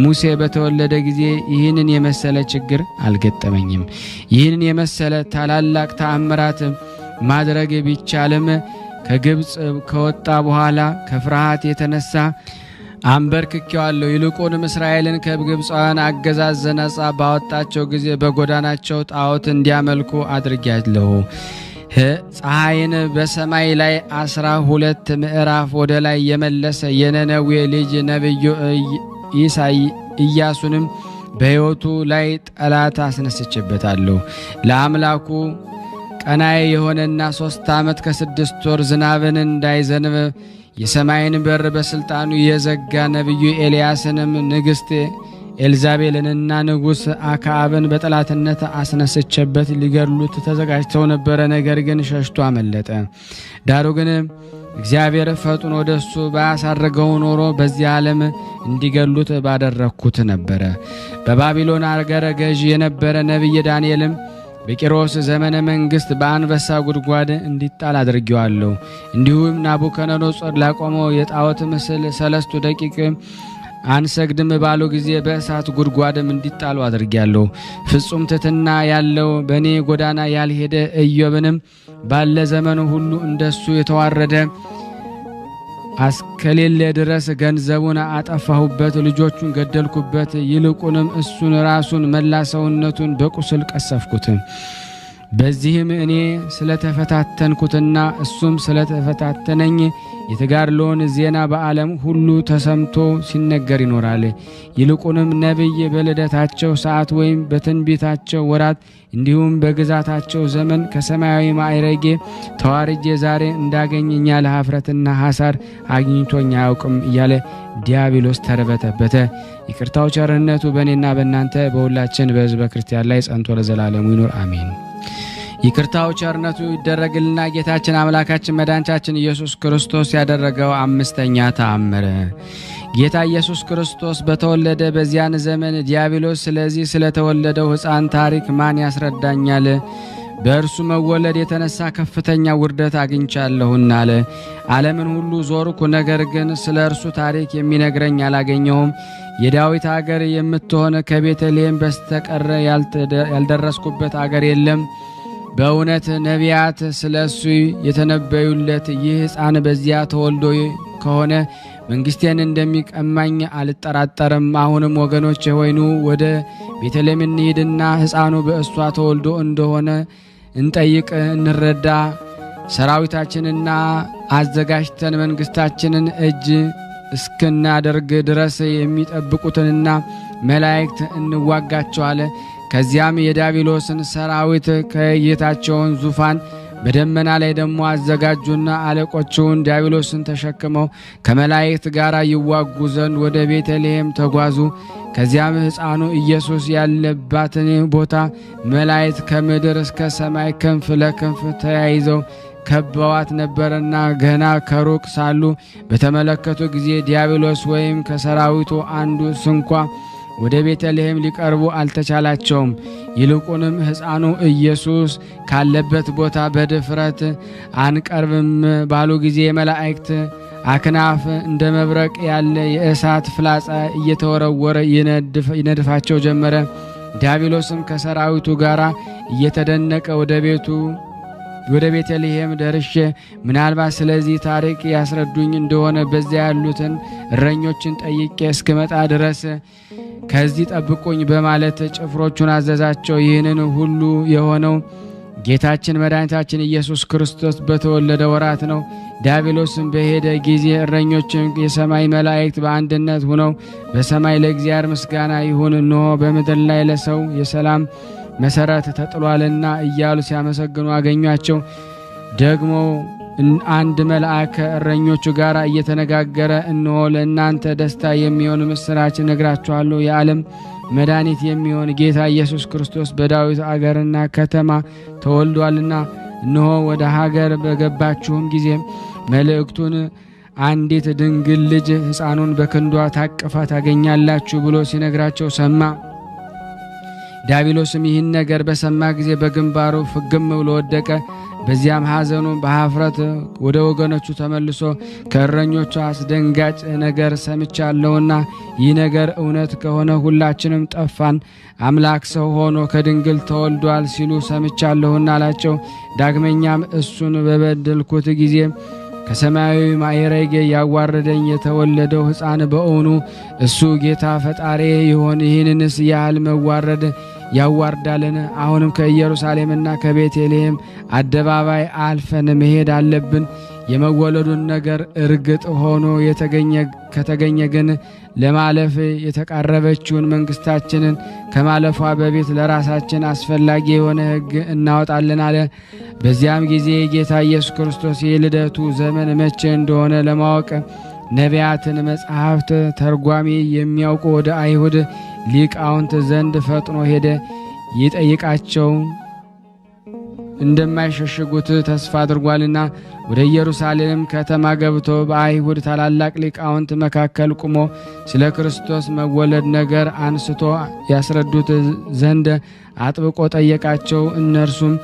ሙሴ በተወለደ ጊዜ ይህንን የመሰለ ችግር አልገጠመኝም። ይህንን የመሰለ ታላላቅ ተአምራት ማድረግ ቢቻልም ከግብፅ ከወጣ በኋላ ከፍርሃት የተነሳ አንበርክኬዋለሁ። ይልቁንም እስራኤልን ከግብፃውያን አገዛዝ ነጻ ባወጣቸው ጊዜ በጎዳናቸው ጣዖት እንዲያመልኩ አድርጌያለሁ። ፀሐይን በሰማይ ላይ 12 ምዕራፍ ወደ ላይ የመለሰ የነነዌ ልጅ ነብዩ ኢያሱንም በሕይወቱ ላይ ጠላት አስነስቼበታለሁ። ለአምላኩ ቀናይ የሆነና 3 ዓመት ከ6 ወር ዝናብን እንዳይዘንብ የሰማይን በር በስልጣኑ የዘጋ ነብዩ ኤልያስንም ንግሥት ኤልዛቤልንና ንጉሥ አክዓብን በጠላትነት አስነስቼበት ሊገድሉት ተዘጋጅተው ነበረ። ነገር ግን ሸሽቶ አመለጠ። ዳሩ ግን እግዚአብሔር ፈጥኖ ወደሱ ባያሳርገው ኖሮ በዚህ ዓለም እንዲገድሉት ባደረኩት ነበረ። በባቢሎን አገረ ገዥ የነበረ ነቢይ ዳንኤልም በቂሮስ ዘመነ መንግስት በአንበሳ ጉድጓድ እንዲጣል አድርጌዋለሁ። እንዲሁም ናቡከደነጾር ላቆመው የጣዖት ምስል 3 ደቂቅ አንሰግድም ባሉ ጊዜ በእሳት ጉድጓድም እንዲጣሉ አድርጌያለሁ። ፍጹም ትሕትና ያለው በእኔ ጎዳና ያልሄደ ኢዮብንም ባለ ዘመኑ ሁሉ እንደሱ የተዋረደ አስከሌለ ድረስ ገንዘቡን አጠፋሁበት፣ ልጆቹን ገደልኩበት። ይልቁንም እሱን ራሱን መላ ሰውነቱን በቁስል ቀሰፍኩት። በዚህም እኔ ስለተፈታተንኩትና እሱም ስለተፈታተነኝ የተጋድሎውን ዜና በዓለም ሁሉ ተሰምቶ ሲነገር ይኖራል። ይልቁንም ነቢይ በልደታቸው ሰዓት ወይም በትንቢታቸው ወራት እንዲሁም በግዛታቸው ዘመን ከሰማያዊ ማዕረጌ ተዋርጄ ዛሬ እንዳገኘኛ ለኀፍረትና ሐሳር አግኝቶኝ አያውቅም እያለ ዲያብሎስ ተረበተበተ። ይቅርታው ቸርነቱ በእኔና በእናንተ በሁላችን በሕዝበ ክርስቲያን ላይ ጸንቶ ለዘላለሙ ይኑር አሜን። ይቅርታው ቸርነቱ ይደረግልና ጌታችን አምላካችን መድኃኒታችን ኢየሱስ ክርስቶስ ያደረገው 5ኛ ተአምር። ጌታ ኢየሱስ ክርስቶስ በተወለደ በዚያን ዘመን ዲያብሎስ ስለዚህ ስለተወለደው ሕፃን ታሪክ ማን ያስረዳኛል? በእርሱ መወለድ የተነሳ ከፍተኛ ውርደት አግኝቻለሁና አለ። ዓለምን ሁሉ ዞርኩ፣ ነገር ግን ስለ እርሱ ታሪክ የሚነግረኝ አላገኘሁም። የዳዊት አገር የምትሆን ከቤተልሔም በስተቀር ያልደረስኩበት አገር የለም። በእውነት ነቢያት ስለሱ የተነበዩለት ይህ ሕፃን በዚያ ተወልዶ ከሆነ መንግስቴን እንደሚቀማኝ አልጠራጠርም። አሁንም ወገኖች ሆይ ኑ ወደ ቤተልሔም እንሂድና ሕፃኑ በእሷ ተወልዶ እንደሆነ እንጠይቅ፣ እንረዳ። ሰራዊታችንና አዘጋጅተን መንግስታችንን እጅ እስክናደርግ ድረስ የሚጠብቁትንና መላእክት እንዋጋቸዋለ። ከዚያም የዲያብሎስን ሰራዊት ከጌታቸውን ዙፋን በደመና ላይ ደግሞ አዘጋጁና አለቆቹን ዲያብሎስን ተሸክመው ከመላእክት ጋር ይዋጉ ዘንድ ወደ ቤተልሔም ተጓዙ። ከዚያም ሕፃኑ ኢየሱስ ያለባትን ቦታ መላእክት ከምድር እስከ ሰማይ ክንፍ ለክንፍ ተያይዘው ከበዋት ነበርና ገና ከሩቅ ሳሉ በተመለከቱ ጊዜ ዲያብሎስ ወይም ከሰራዊቱ አንዱ ስንኳ ወደ ቤተልሔም ሊቀርቡ አልተቻላቸውም። ይልቁንም ሕፃኑ ኢየሱስ ካለበት ቦታ በድፍረት አንቀርብም ባሉ ጊዜ የመላእክት አክናፍ እንደ መብረቅ ያለ የእሳት ፍላጻ እየተወረወረ ይነድፋቸው ጀመረ። ዲያብሎስም ከሰራዊቱ ጋር እየተደነቀ ወደ ቤተልሔም ደርሼ ምናልባት ስለዚህ ታሪክ ያስረዱኝ እንደሆነ በዚያ ያሉትን እረኞችን ጠይቄ እስክመጣ ድረስ ከዚህ ጠብቁኝ በማለት ጭፍሮቹን አዘዛቸው። ይህንን ሁሉ የሆነው ጌታችን መድኃኒታችን ኢየሱስ ክርስቶስ በተወለደ ወራት ነው። ዲያብሎስም በሄደ ጊዜ እረኞችን የሰማይ መላእክት በአንድነት ሆነው በሰማይ ለእግዚአብሔር ምስጋና ይሁን፣ እነሆ በምድር ላይ ለሰው የሰላም መሰረት ተጥሏልና እያሉ ሲያመሰግኑ አገኟቸው። ደግሞ አንድ መልአክ ከእረኞቹ ጋር እየተነጋገረ እነሆ ለእናንተ ደስታ የሚሆን ምስራች ነግራችኋለሁ፣ የዓለም መድኃኒት የሚሆን ጌታ ኢየሱስ ክርስቶስ በዳዊት አገርና ከተማ ተወልዷልና እነሆ ወደ ሀገር በገባችሁም ጊዜ መልእክቱን አንዲት ድንግል ልጅ ሕፃኑን በክንዷ ታቅፋ ታገኛላችሁ ብሎ ሲነግራቸው ሰማ። ዲያብሎስም ይህን ነገር በሰማ ጊዜ በግንባሩ ፍግም ብሎ ወደቀ። በዚያም ሐዘኑ በኀፍረት ወደ ወገኖቹ ተመልሶ ከእረኞቹ አስደንጋጭ ነገር ሰምቻለሁና ይህ ነገር እውነት ከሆነ ሁላችንም ጠፋን፣ አምላክ ሰው ሆኖ ከድንግል ተወልዷል ሲሉ ሰምቻለሁና አላቸው። ዳግመኛም እሱን በበደልኩት ጊዜ ከሰማያዊ ማዕረግ ያዋረደኝ የተወለደው ሕፃን በእውኑ እሱ ጌታ ፈጣሪ ይሆን? ይህንንስ ያህል መዋረድ ያዋርዳልን? አሁንም ከኢየሩሳሌምና ከቤተልሔም አደባባይ አልፈን መሄድ አለብን። የመወለዱን ነገር እርግጥ ሆኖ ከተገኘ ግን ለማለፍ የተቃረበችውን መንግስታችንን ከማለፏ በፊት ለራሳችን አስፈላጊ የሆነ ሕግ እናወጣለን አለ። በዚያም ጊዜ ጌታ ኢየሱስ ክርስቶስ የልደቱ ዘመን መቼ እንደሆነ ለማወቅ ነቢያትን፣ መጻሕፍት ተርጓሚ የሚያውቁ ወደ አይሁድ ሊቃውንት ዘንድ ፈጥኖ ሄደ። ይጠይቃቸው እንደማይሸሽጉት ተስፋ አድርጓልና ወደ ኢየሩሳሌም ከተማ ገብቶ በአይሁድ ታላላቅ ሊቃውንት መካከል ቆሞ ስለ ክርስቶስ መወለድ ነገር አንስቶ ያስረዱት ዘንድ አጥብቆ ጠየቃቸው። እነርሱም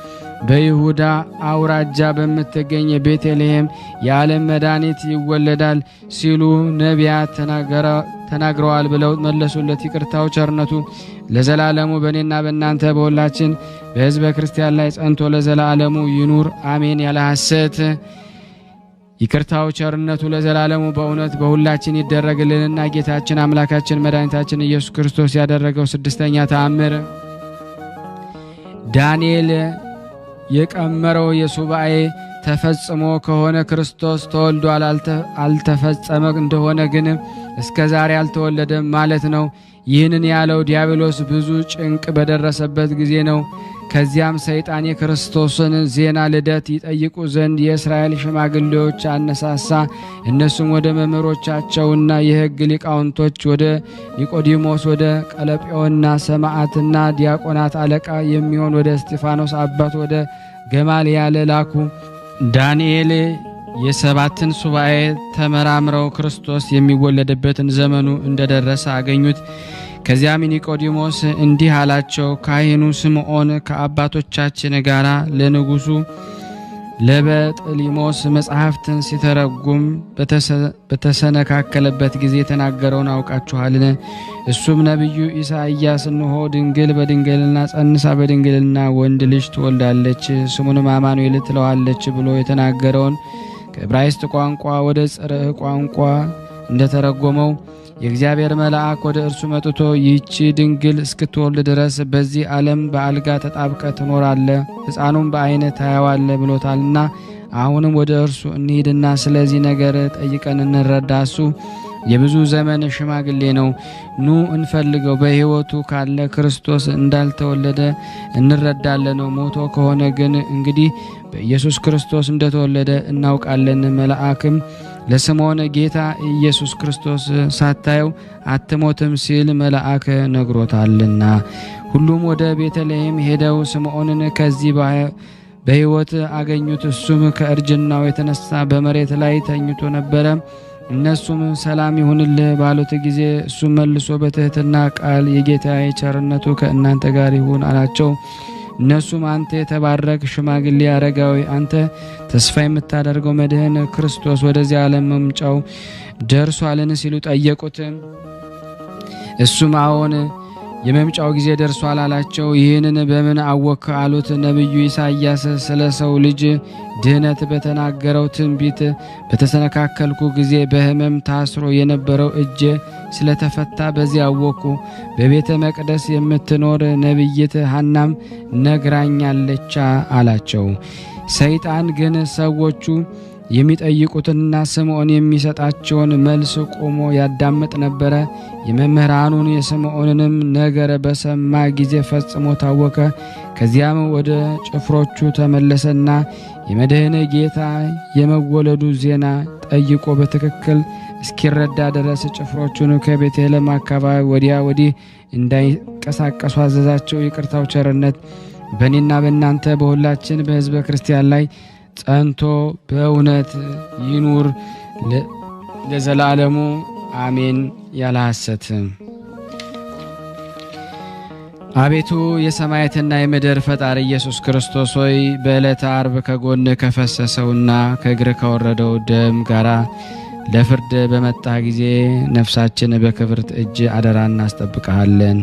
በይሁዳ አውራጃ በምትገኝ ቤተልሔም የዓለም መድኃኒት ይወለዳል ሲሉ ነቢያት ተናግረዋል ብለው መለሱለት። ይቅርታው ቸርነቱ ለዘላለሙ በእኔና በእናንተ በሁላችን በሕዝበ ክርስቲያን ላይ ጸንቶ ለዘላለሙ ይኑር አሜን። ያለ ሐሰት ይቅርታው ቸርነቱ ለዘላለሙ በእውነት በሁላችን ይደረግልንና ጌታችን አምላካችን መድኃኒታችን ኢየሱስ ክርስቶስ ያደረገው ስድስተኛ ተአምር ዳንኤል የቀመረው የሱባኤ ተፈጽሞ ከሆነ ክርስቶስ ተወልዷል፣ አልተፈጸመ እንደሆነ ግን እስከ ዛሬ አልተወለደም ማለት ነው። ይህንን ያለው ዲያብሎስ ብዙ ጭንቅ በደረሰበት ጊዜ ነው። ከዚያም ሰይጣን የክርስቶስን ዜና ልደት ይጠይቁ ዘንድ የእስራኤል ሽማግሌዎች አነሳሳ። እነሱም ወደ መምህሮቻቸውና የሕግ ሊቃውንቶች ወደ ኒቆዲሞስ፣ ወደ ቀለጴዎና ሰማዕትና ዲያቆናት አለቃ የሚሆን ወደ እስጢፋኖስ አባት ወደ ገማልያል ላኩ። ዳንኤል የሰባትን ሱባኤ ተመራምረው ክርስቶስ የሚወለድበትን ዘመኑ እንደደረሰ አገኙት። ከዚያም ኒቆዲሞስ እንዲህ አላቸው፣ ካህኑ ስምዖን ከአባቶቻችን ጋር ለንጉሡ ለበጥሊሞስ መጽሐፍትን ሲተረጉም በተሰነካከለበት ጊዜ የተናገረውን አውቃችኋልን? እሱም ነቢዩ ኢሳይያስ እንሆ ድንግል በድንግልና ጸንሳ በድንግልና ወንድ ልጅ ትወልዳለች፣ ስሙንም አማኑኤል ትለዋለች ብሎ የተናገረውን ከዕብራይስጥ ቋንቋ ወደ ጽርዕ ቋንቋ እንደተረጎመው የእግዚአብሔር መልአክ ወደ እርሱ መጥቶ ይህች ድንግል እስክትወልድ ድረስ በዚህ ዓለም በአልጋ ተጣብቀ ትኖራለ፣ ሕፃኑም በዓይነ ታያዋለ ብሎታልና አሁንም ወደ እርሱ እንሂድና ስለዚህ ነገር ጠይቀን እንረዳ። እሱ የብዙ ዘመን ሽማግሌ ነው። ኑ እንፈልገው። በሕይወቱ ካለ ክርስቶስ እንዳልተወለደ እንረዳለን። ሞቶ ከሆነ ግን እንግዲህ በኢየሱስ ክርስቶስ እንደተወለደ እናውቃለን። መልአክም ለስምዖን ጌታ ኢየሱስ ክርስቶስ ሳታየው አትሞትም ሲል መልአክ ነግሮታልና። ሁሉም ወደ ቤተልሔም ሄደው ስምዖንን ከዚህ በሕይወት አገኙት። እሱም ከእርጅናው የተነሳ በመሬት ላይ ተኝቶ ነበረ። እነሱም ሰላም ይሁንልህ ባሉት ጊዜ እሱም መልሶ በትሕትና ቃል የጌታዬ ቸርነቱ ከእናንተ ጋር ይሁን አላቸው። እነሱም አንተ የተባረክ ሽማግሌ አረጋዊ፣ አንተ ተስፋ የምታደርገው መድህን ክርስቶስ ወደዚህ ዓለም መምጫው ደርሷልን ሲሉ ጠየቁት። እሱም አዎን የመምጫው ጊዜ ደርሷል አላቸው። ይህንን በምን አወክ አሉት። ነቢዩ ኢሳይያስ ስለ ሰው ልጅ ድህነት በተናገረው ትንቢት በተሰነካከልኩ ጊዜ በሕመም ታስሮ የነበረው እጄ ስለተፈታ በዚህ አወኩ። በቤተ መቅደስ የምትኖር ነቢይት ሐናም ነግራኛለች አላቸው። ሰይጣን ግን ሰዎቹ የሚጠይቁትንና ስምዖን የሚሰጣቸውን መልስ ቆሞ ያዳምጥ ነበረ። የመምህራኑን የስምዖንንም ነገር በሰማ ጊዜ ፈጽሞ ታወከ። ከዚያም ወደ ጭፍሮቹ ተመለሰና የመድህን ጌታ የመወለዱ ዜና ጠይቆ በትክክል እስኪረዳ ድረስ ጭፍሮቹን ከቤተልሔም አካባቢ ወዲያ ወዲህ እንዳይንቀሳቀሱ አዘዛቸው። ይቅርታው ቸርነት በእኔና በእናንተ በሁላችን በሕዝበ ክርስቲያን ላይ ጸንቶ በእውነት ይኑር ለዘላለሙ አሜን። ያለ ሐሰት። አቤቱ የሰማያትና የምድር ፈጣሪ ኢየሱስ ክርስቶስ ሆይ በዕለተ ዓርብ ከጎን ከፈሰሰውና ከእግር ከወረደው ደም ጋራ ለፍርድ በመጣ ጊዜ ነፍሳችን በክብርት እጅ አደራ እናስጠብቀሃለን።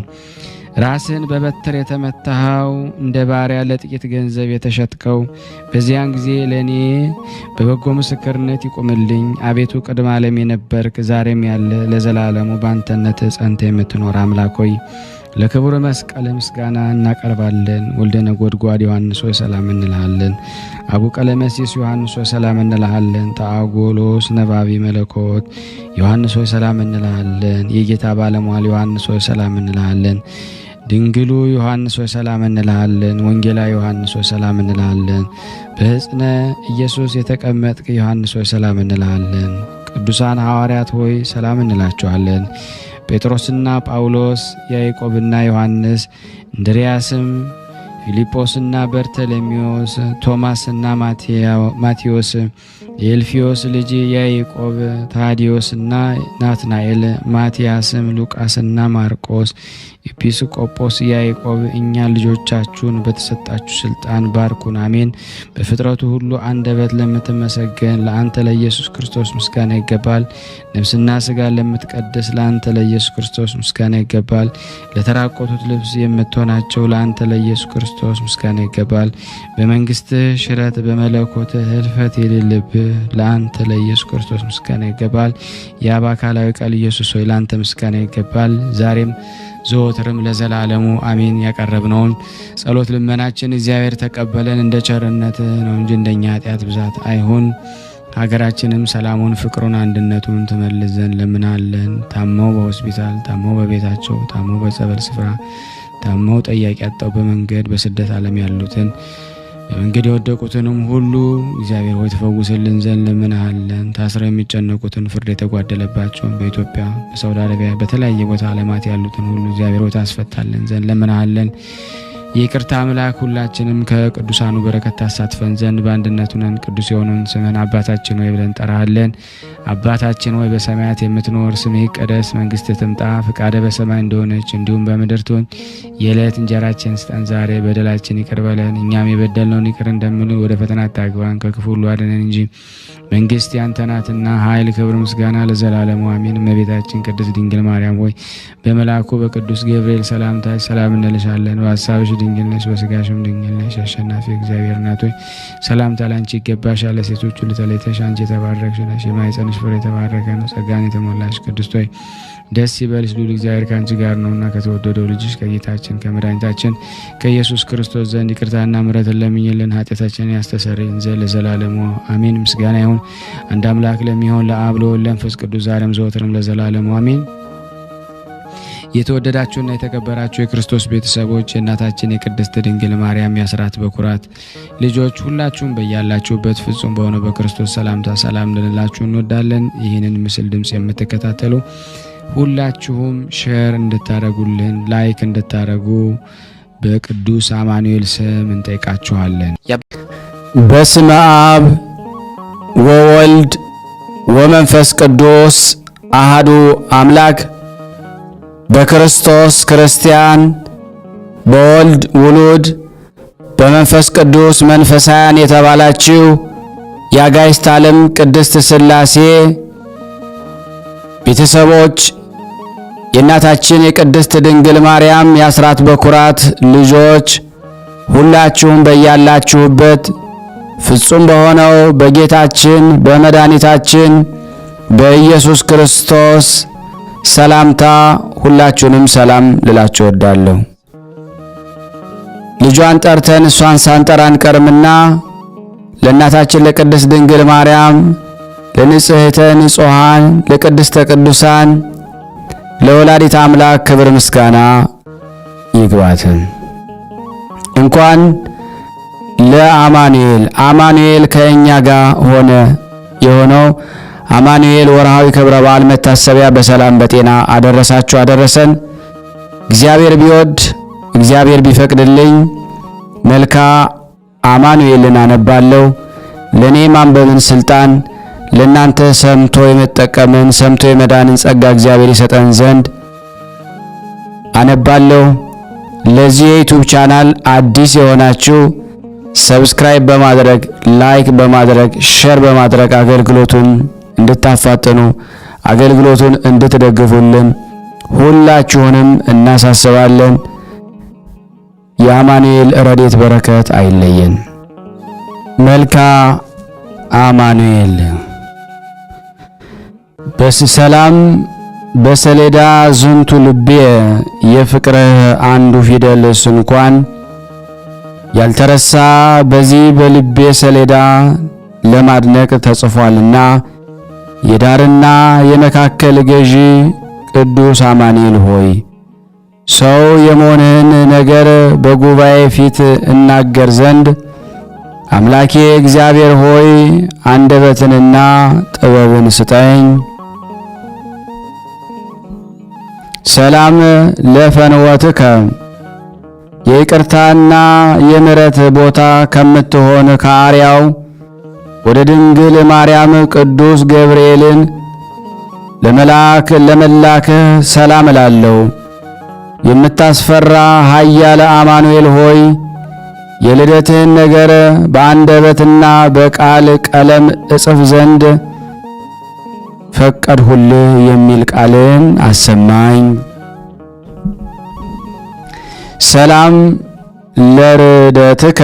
ራስን በበትር የተመታኸው እንደ ባሪያ ለጥቂት ገንዘብ የተሸጥከው በዚያን ጊዜ ለእኔ በበጎ ምስክርነት ይቁምልኝ። አቤቱ ቅድመ ዓለም የነበርክ ዛሬም ያለ ለዘላለሙ በአንተነት ጸንተ የምትኖር አምላክ ሆይ ለክቡር መስቀል ምስጋና እናቀርባለን። ወልደ ነጎድጓድ ዮሐንስ ሆይ ሰላም እንልሃለን። አቡ ቀለመሲስ ዮሐንስ ሆይ ሰላም እንልሃለን። ተአጎሎስ ነባቢ መለኮት ዮሐንስ ሆይ ሰላም እንልሃለን። የጌታ ባለሟል ዮሐንስ ሆይ ሰላም እንልሃለን። ድንግሉ ዮሐንስ ሆይ ሰላም እንልሃለን። ወንጌላዊ ዮሐንስ ሆይ ሰላም እንልሃለን። በሕፅነ ኢየሱስ የተቀመጥክ ዮሐንስ ሆይ ሰላም እንልሃለን። ቅዱሳን ሐዋርያት ሆይ ሰላም እንላችኋለን። ጴጥሮስና ጳውሎስ፣ ያዕቆብና ዮሐንስ፣ እንድርያስም፣ ፊልጶስና በርተሎሜዎስ፣ ቶማስና ማቴዎስ፣ የኤልፊዮስ ልጅ ያዕቆብ፣ ታዲዮስና ናትናኤል፣ ማቲያስም፣ ሉቃስና ማርቆስ፣ ኤጲስቆጶስ ያዕቆብ፣ እኛ ልጆቻችሁን በተሰጣችሁ ስልጣን ባርኩን፣ አሜን። በፍጥረቱ ሁሉ አንደበት ለምትመሰገን ለአንተ ለኢየሱስ ክርስቶስ ምስጋና ይገባል። ነፍስና ሥጋ ለምትቀድስ ለአንተ ለኢየሱስ ክርስቶስ ምስጋና ይገባል። ለተራቆቱት ልብስ የምትሆናቸው ለአንተ ለኢየሱስ ክርስቶስ ምስጋና ይገባል። በመንግስትህ ሽረት በመለኮትህ ህልፈት የሌለብህ ለአንተ ለኢየሱስ ክርስቶስ ምስጋና ይገባል። የአብ አካላዊ ቃል ኢየሱስ ሆይ ለአንተ ምስጋና ይገባል፣ ዛሬም ዘወትርም ለዘላለሙ አሜን። ያቀረብነውን ጸሎት ልመናችን እግዚአብሔር ተቀበለን፣ እንደ ቸርነት ነው እንጂ እንደኛ ኃጢአት ብዛት አይሁን። ሀገራችንም ሰላሙን፣ ፍቅሩን፣ አንድነቱን ትመልስ ዘንድ ለምናለን። ታመው በሆስፒታል፣ ታመው በቤታቸው፣ ታመው በጸበል ስፍራ፣ ታመው ጠያቂ ያጣው በመንገድ በስደት ዓለም ያሉትን በመንገድ የወደቁትንም ሁሉ እግዚአብሔር ሆይ ተፈውስልን ዘንድ ለምናለን። ታስረው የሚጨነቁትን ፍርድ የተጓደለባቸውን በኢትዮጵያ፣ በሳውዲ አረቢያ፣ በተለያየ ቦታ ዓለማት ያሉትን ሁሉ እግዚአብሔር ሆይ ታስፈታልን ዘንድ ለምናለን። የይቅርታ አምላክ ሁላችንም ከቅዱሳኑ በረከት ታሳትፈን ዘንድ በአንድነት ሆነን ቅዱስ የሆነውን ስምህን አባታችን ሆይ ብለን እንጠራሃለን። አባታችን ሆይ በሰማያት የምትኖር ስምህ ይቀደስ፣ መንግስትህ ትምጣ፣ ፈቃድህ በሰማይ እንደሆነች እንዲሁም በምድር ትሁን። የዕለት እንጀራችንን ስጠን ዛሬ፣ በደላችን ይቅር በለን እኛም የበደልነውን ይቅር እንደምንል፣ ወደ ፈተና አታግባን ከክፉ ሁሉ አድነን እንጂ መንግስት ያንተ ናትና ኃይል፣ ክብር፣ ምስጋና ለዘላለሙ አሜን። እመቤታችን ቅድስት ድንግል ማርያም ሆይ በመልአኩ በቅዱስ ገብርኤል ሰላምታ ሰላም እንልሻለን። በሐሳብሽ ድንግል ነሽ፣ በስጋሽም ድንግል ነሽ። አሸናፊ እግዚአብሔር እናት ሆይ ሰላምታ ላንቺ ይገባሻል። ሴቶች ሁሉ ተለይተሽ አንቺ የተባረክሽ ነሽ፣ የማኅፀንሽ ፍሬ የተባረከ ነው። ጸጋን የተሞላሽ ቅድስት ሆይ ደስ ይበልሽ፣ ልዑል እግዚአብሔር ከአንቺ ጋር ነውና ከተወደደው ልጅሽ ከጌታችን ከመድኃኒታችን ከኢየሱስ ክርስቶስ ዘንድ ይቅርታና ምሕረትን ለምኝልን ኃጢአታችንን ያስተሰርይልን ዘንድ ለዘላለሙ አሜን። ምስጋና ይሁን አንድ አምላክ ለሚሆን ለአብ ለወልድ ለመንፈስ ቅዱስ ዛሬም ዘወትርም ለዘላለሙ አሜን። የተወደዳችሁና የተከበራችሁ የክርስቶስ ቤተሰቦች የእናታችን የቅድስት ድንግል ማርያም የአስራት በኩራት ልጆች ሁላችሁም በያላችሁበት ፍጹም በሆነው በክርስቶስ ሰላምታ ሰላም ልንላችሁ እንወዳለን። ይህንን ምስል ድምፅ የምትከታተሉ ሁላችሁም ሼር እንድታረጉልን ላይክ እንድታረጉ በቅዱስ አማኑኤል ስም እንጠይቃችኋለን። በስመ አብ ወወልድ ወመንፈስ ቅዱስ አሃዱ አምላክ በክርስቶስ ክርስቲያን በወልድ ውሉድ በመንፈስ ቅዱስ መንፈሳውያን የተባላችሁ የአጋዕዝተ ዓለም ቅድስት ሥላሴ ቤተሰቦች የእናታችን የቅድስት ድንግል ማርያም የአስራት በኩራት ልጆች ሁላችሁም በያላችሁበት ፍጹም በሆነው በጌታችን በመድኃኒታችን በኢየሱስ ክርስቶስ ሰላምታ ሁላችሁንም ሰላም ልላችሁ እወዳለሁ። ልጇን ጠርተን እሷን ሳንጠራ አንቀርምና ለእናታችን ለቅድስት ድንግል ማርያም ለንጽሕተ ንጹሐን ለቅድስተ ቅዱሳን ለወላዲተ አምላክ ክብር ምስጋና ይግባት። እንኳን ለአማኑኤል ከእኛ ጋር ሆነ የሆነው አማኑኤል ወርሃዊ ክብረ በዓል መታሰቢያ በሰላም በጤና አደረሳችሁ አደረሰን። እግዚአብሔር ቢወድ እግዚአብሔር ቢፈቅድልኝ መልካ አማኑኤልን አነባለሁ። ለኔ ማንበብን ስልጣን ለናንተ ሰምቶ የመጠቀምን ሰምቶ የመዳንን ጸጋ እግዚአብሔር ይሰጠን ዘንድ አነባለሁ። ለዚህ የዩቲዩብ ቻናል አዲስ የሆናችሁ ሰብስክራይብ በማድረግ ላይክ በማድረግ ሼር በማድረግ አገልግሎቱን እንድታፋጥኑ አገልግሎቱን እንድትደግፉልን ሁላችሁንም እናሳስባለን። የአማኑኤል ረድኤት በረከት አይለየን። መልካ አማኑኤል በሰላም በሰሌዳ ዝንቱ ልቤ የፍቅርህ አንዱ ፊደልስ እንኳን ያልተረሳ በዚህ በልቤ ሰሌዳ ለማድነቅ ተጽፏልና የዳርና የመካከል ገዢ ቅዱስ አማኑኤል ሆይ ሰው የመሆንህን ነገር በጉባኤ ፊት እናገር ዘንድ አምላኬ እግዚአብሔር ሆይ አንደበትንና ጥበብን ስጠኝ። ሰላም ለፈንወትከ የይቅርታና የምሕረት ቦታ ከምትሆን ከአርያው ወደ ድንግል ማርያም ቅዱስ ገብርኤልን ለመላክህ ሰላም እላለሁ። የምታስፈራ ኃያል አማኑኤል ሆይ የልደትህን ነገር በአንደበትና በቃል ቀለም እጽፍ ዘንድ ፈቀድሁልህ የሚል ቃልን አሰማኝ። ሰላም ለርደትከ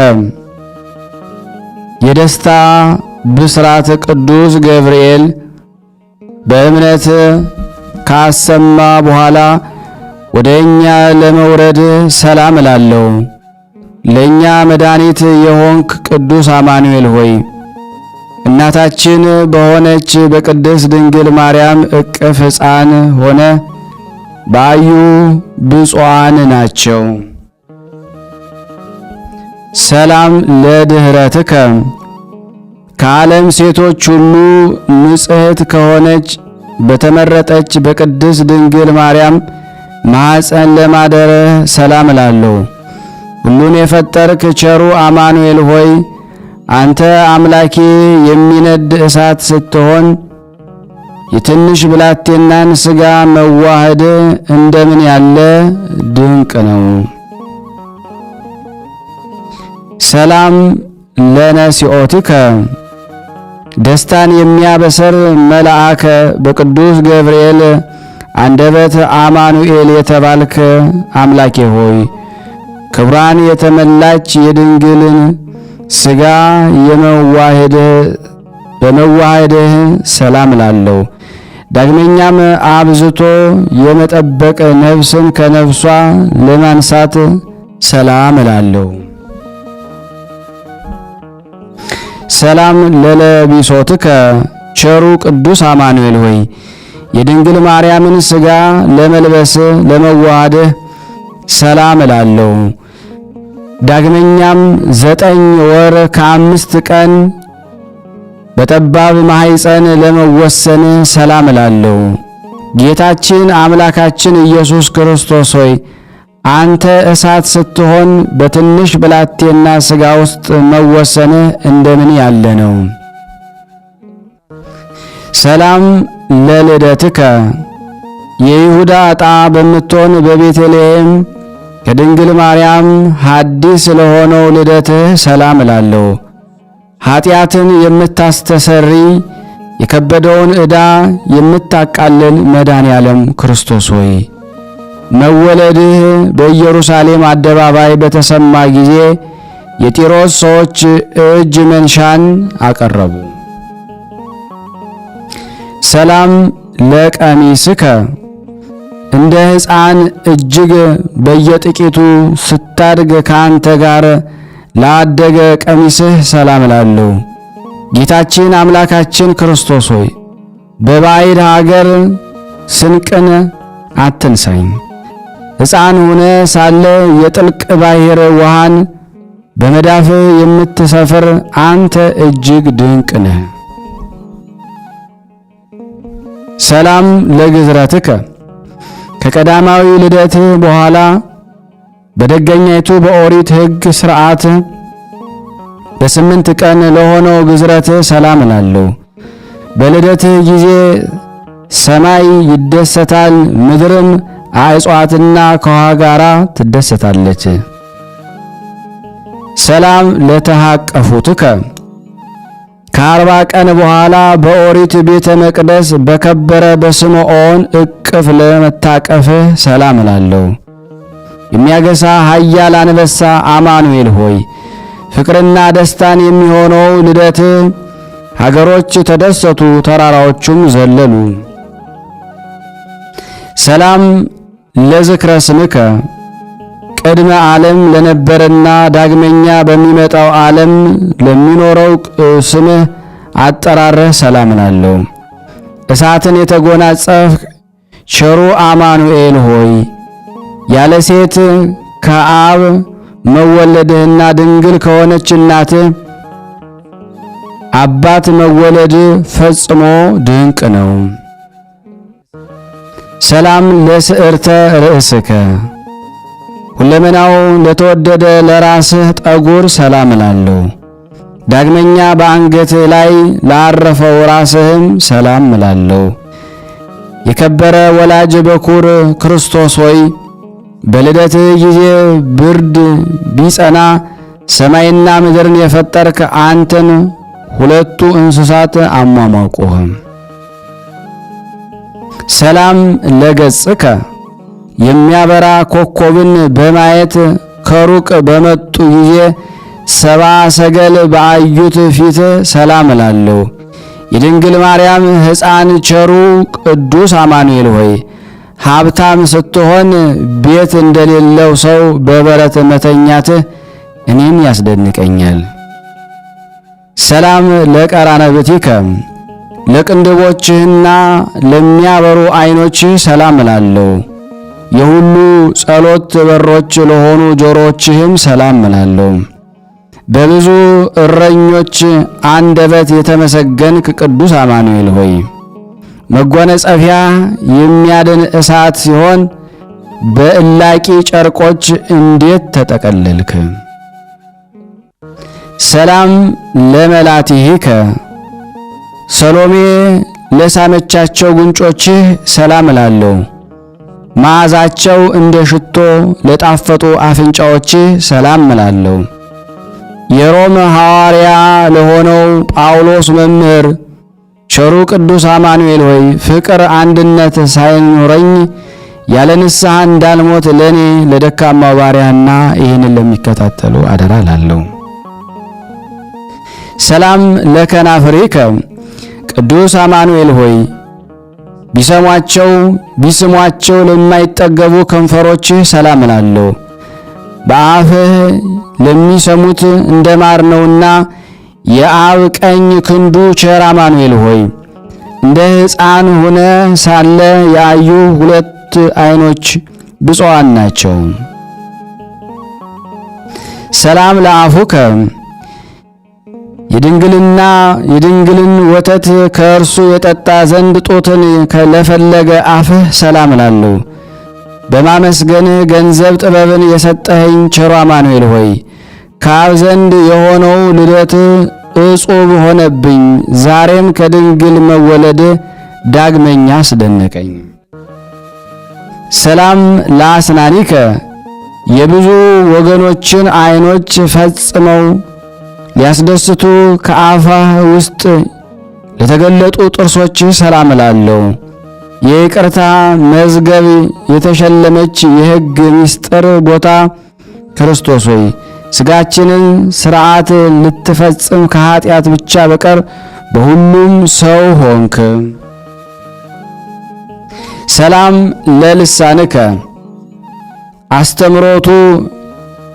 የደስታ ብስራት ቅዱስ ገብርኤል በእምነት ካሰማ በኋላ ወደ እኛ ለመውረድ ሰላም እላለሁ። ለእኛ መድኃኒት የሆንክ ቅዱስ አማኑኤል ሆይ እናታችን በሆነች በቅድስት ድንግል ማርያም እቅፍ ሕፃን ሆነ ባዩ ብፁዓን ናቸው። ሰላም ለድኅረትከ ከዓለም ሴቶች ሁሉ ንጽሕት ከሆነች በተመረጠች በቅድስት ድንግል ማርያም ማኅፀን ለማደረ ሰላም እላለሁ። ሁሉን የፈጠርክ ቸሩ አማኑኤል ሆይ አንተ አምላኬ የሚነድ እሳት ስትሆን የትንሽ ብላቴናን ሥጋ መዋሃድ እንደምን ያለ ድንቅ ነው። ሰላም ለነሲኦትከ ደስታን የሚያበስር መልአከ በቅዱስ ገብርኤል አንደበት አማኑኤል የተባልክ አምላኬ ሆይ ክብራን የተመላች የድንግልን ሥጋ በመዋሃድህ ሰላም እላለሁ። ዳግመኛም አብዝቶ የመጠበቅ ነፍስን ከነፍሷ ለማንሳት ሰላም እላለሁ። ሰላም ለለቢሶትከ ቸሩ ቅዱስ አማኑኤል ሆይ የድንግል ማርያምን ሥጋ ለመልበስ ለመዋሃድህ ሰላም እላለሁ። ዳግመኛም 9 ወር ከ5 ቀን በጠባብ ማኅፀን ለመወሰን ሰላም እላለሁ። ጌታችን አምላካችን ኢየሱስ ክርስቶስ ሆይ አንተ እሳት ስትሆን በትንሽ ብላቴና ሥጋ ውስጥ መወሰን እንደምን ያለ ነው። ሰላም ለልደትከ የይሁዳ ዕጣ በምትሆን በቤተልሔም ከድንግል ማርያም ሐዲስ ለሆነው ልደትህ ሰላም እላለሁ። ኀጢአትን የምታስተሰሪ የከበደውን ዕዳ የምታቃልል መድኃኔዓለም ክርስቶስ ሆይ መወለድህ በኢየሩሳሌም አደባባይ በተሰማ ጊዜ የጢሮስ ሰዎች እጅ መንሻን አቀረቡ። ሰላም ለቀሚስከ እንደ ሕፃን እጅግ በየጥቂቱ ስታድግ ከአንተ ጋር ላደገ ቀሚስህ ሰላም እላለሁ። ጌታችን አምላካችን ክርስቶስ ሆይ በባዕድ ሀገር ስንቅን አትንሳኝ። ሕፃን ሆነ ሳለ የጥልቅ ባሕር ውሃን በመዳፍ የምትሰፍር አንተ እጅግ ድንቅ ነህ። ሰላም ለግዝረትከ ከቀዳማዊ ልደት በኋላ በደገኛይቱ በኦሪት ሕግ ሥርዓት በ8 ቀን ለሆነው ግዝረት ሰላም እላለሁ። በልደት ጊዜ ሰማይ ይደሰታል፣ ምድርም አዕጽዋትና ከውሃ ጋራ ትደሰታለች። ሰላም ለተሃቀፉትከ ከ40 ቀን በኋላ በኦሪት ቤተ መቅደስ በከበረ በስምዖን እቅፍ ለመታቀፍህ ሰላም እላለሁ። የሚያገሳ ኃያል አንበሳ አማኑኤል ሆይ ፍቅርና ደስታን የሚሆነው ልደት ሀገሮች ተደሰቱ፣ ተራራዎቹም ዘለሉ። ሰላም ለዝክረ ስምከ ቅድመ ዓለም ለነበረና ዳግመኛ በሚመጣው ዓለም ለሚኖረው ስምህ አጠራረህ ሰላም እላለሁ። እሳትን የተጎናጸፍ ቸሩ አማኑኤል ሆይ ያለ ሴት ከአብ መወለድህና ድንግል ከሆነች እናትህ አባት መወለድ ፈጽሞ ድንቅ ነው። ሰላም ለስዕርተ ርእስከ ሁለመናው ለተወደደ ለራስህ ጠጉር ሰላም እላለሁ። ዳግመኛ በአንገትህ ላይ ላረፈው ራስህም ሰላም እላለሁ። የከበረ ወላጅ በኩር ክርስቶስ ሆይ በልደትህ ጊዜ ብርድ ቢጸና ሰማይና ምድርን የፈጠርክ አንተን ሁለቱ እንስሳት አሟሟቁህ። ሰላም ለገጽከ የሚያበራ ኮከብን በማየት ከሩቅ በመጡ ጊዜ ሰባ ሰገል በአዩት ፊት ሰላም እላለሁ። የድንግል ማርያም ሕፃን ቸሩ ቅዱስ አማኑኤል ሆይ ሀብታም ስትሆን ቤት እንደሌለው ሰው በበረት መተኛትህ እኔን ያስደንቀኛል። ሰላም ለቀራነብቲከ ለቅንድቦችህና ለሚያበሩ ዓይኖችህ ሰላም እላለሁ። የሁሉ ጸሎት በሮች ለሆኑ ጆሮችህም ሰላም እላለሁ። በብዙ እረኞች አንደበት የተመሰገንክ ቅዱስ አማኑኤል ሆይ መጎናጸፊያ የሚያድን እሳት ሲሆን በእላቂ ጨርቆች እንዴት ተጠቀለልክ። ሰላም ለመላቲሂከ ሰሎሜ ለሳመቻቸው ጉንጮችህ ሰላም እላለሁ። መዓዛቸው እንደ ሽቶ ለጣፈጡ አፍንጫዎችህ ሰላም እላለሁ። የሮም ሐዋርያ ለሆነው ጳውሎስ መምህር ቸሩ ቅዱስ አማኑኤል ሆይ ፍቅር አንድነት ሳይኖረኝ ያለ ንስሐ እንዳልሞት ለኔ ለደካማው ባሪያና ይህንን ለሚከታተሉ አደራ እላለሁ። ሰላም ለከናፍሪከ ቅዱስ አማኑኤል ሆይ ቢስሟቸው ለማይጠገቡ ከንፈሮችህ ሰላም እላለሁ። በአፍህ ለሚሰሙት እንደ ማር ነውና የአብ ቀኝ ክንዱ ቸር አማኑኤል ሆይ እንደ ሕፃን ሆነ ሳለ ያዩ ሁለት ዓይኖች ብፁዓን ናቸው። ሰላም ለአፉከ የድንግልን ወተት ከእርሱ የጠጣ ዘንድ ጡትን ለፈለገ አፍህ ሰላም እላለሁ። በማመስገን ገንዘብ ጥበብን የሰጠኸኝ ቸሩ አማኑኤል ሆይ ከአብ ዘንድ የሆነው ልደት እጹብ ሆነብኝ። ዛሬም ከድንግል መወለድ ዳግመኛ አስደነቀኝ። ሰላም ለአስናኒከ የብዙ ወገኖችን ዓይኖች ፈጽመው ሊያስደስቱ ከአፋህ ውስጥ ለተገለጡ ጥርሶችህ ሰላም እላለሁ። የይቅርታ መዝገብ የተሸለመች የሕግ ምስጢር ቦታ ክርስቶስ ሆይ ሥጋችንን ሥርዓት ልትፈጽም ከኀጢአት ብቻ በቀር በሁሉም ሰው ሆንክ። ሰላም ለልሳንከ አስተምሮቱ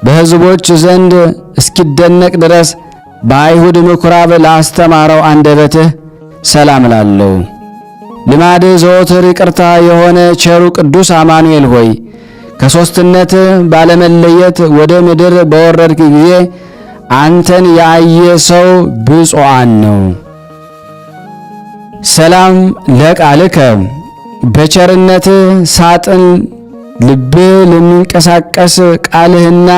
በሕዝቦች ዘንድ እስኪደነቅ ድረስ በአይሁድ ምኵራብ ላስተማረው አንደበትህ ሰላም እላለሁ። ልማድ ዘወትር ይቅርታ የሆነ ቸሩ ቅዱስ አማኑኤል ሆይ ከሦስትነት ባለመለየት ወደ ምድር በወረድክ ጊዜ አንተን ያየ ሰው ብፁዓን ነው። ሰላም ለቃልከ በቸርነት ሳጥን ልብ ለሚንቀሳቀስ ቃልህና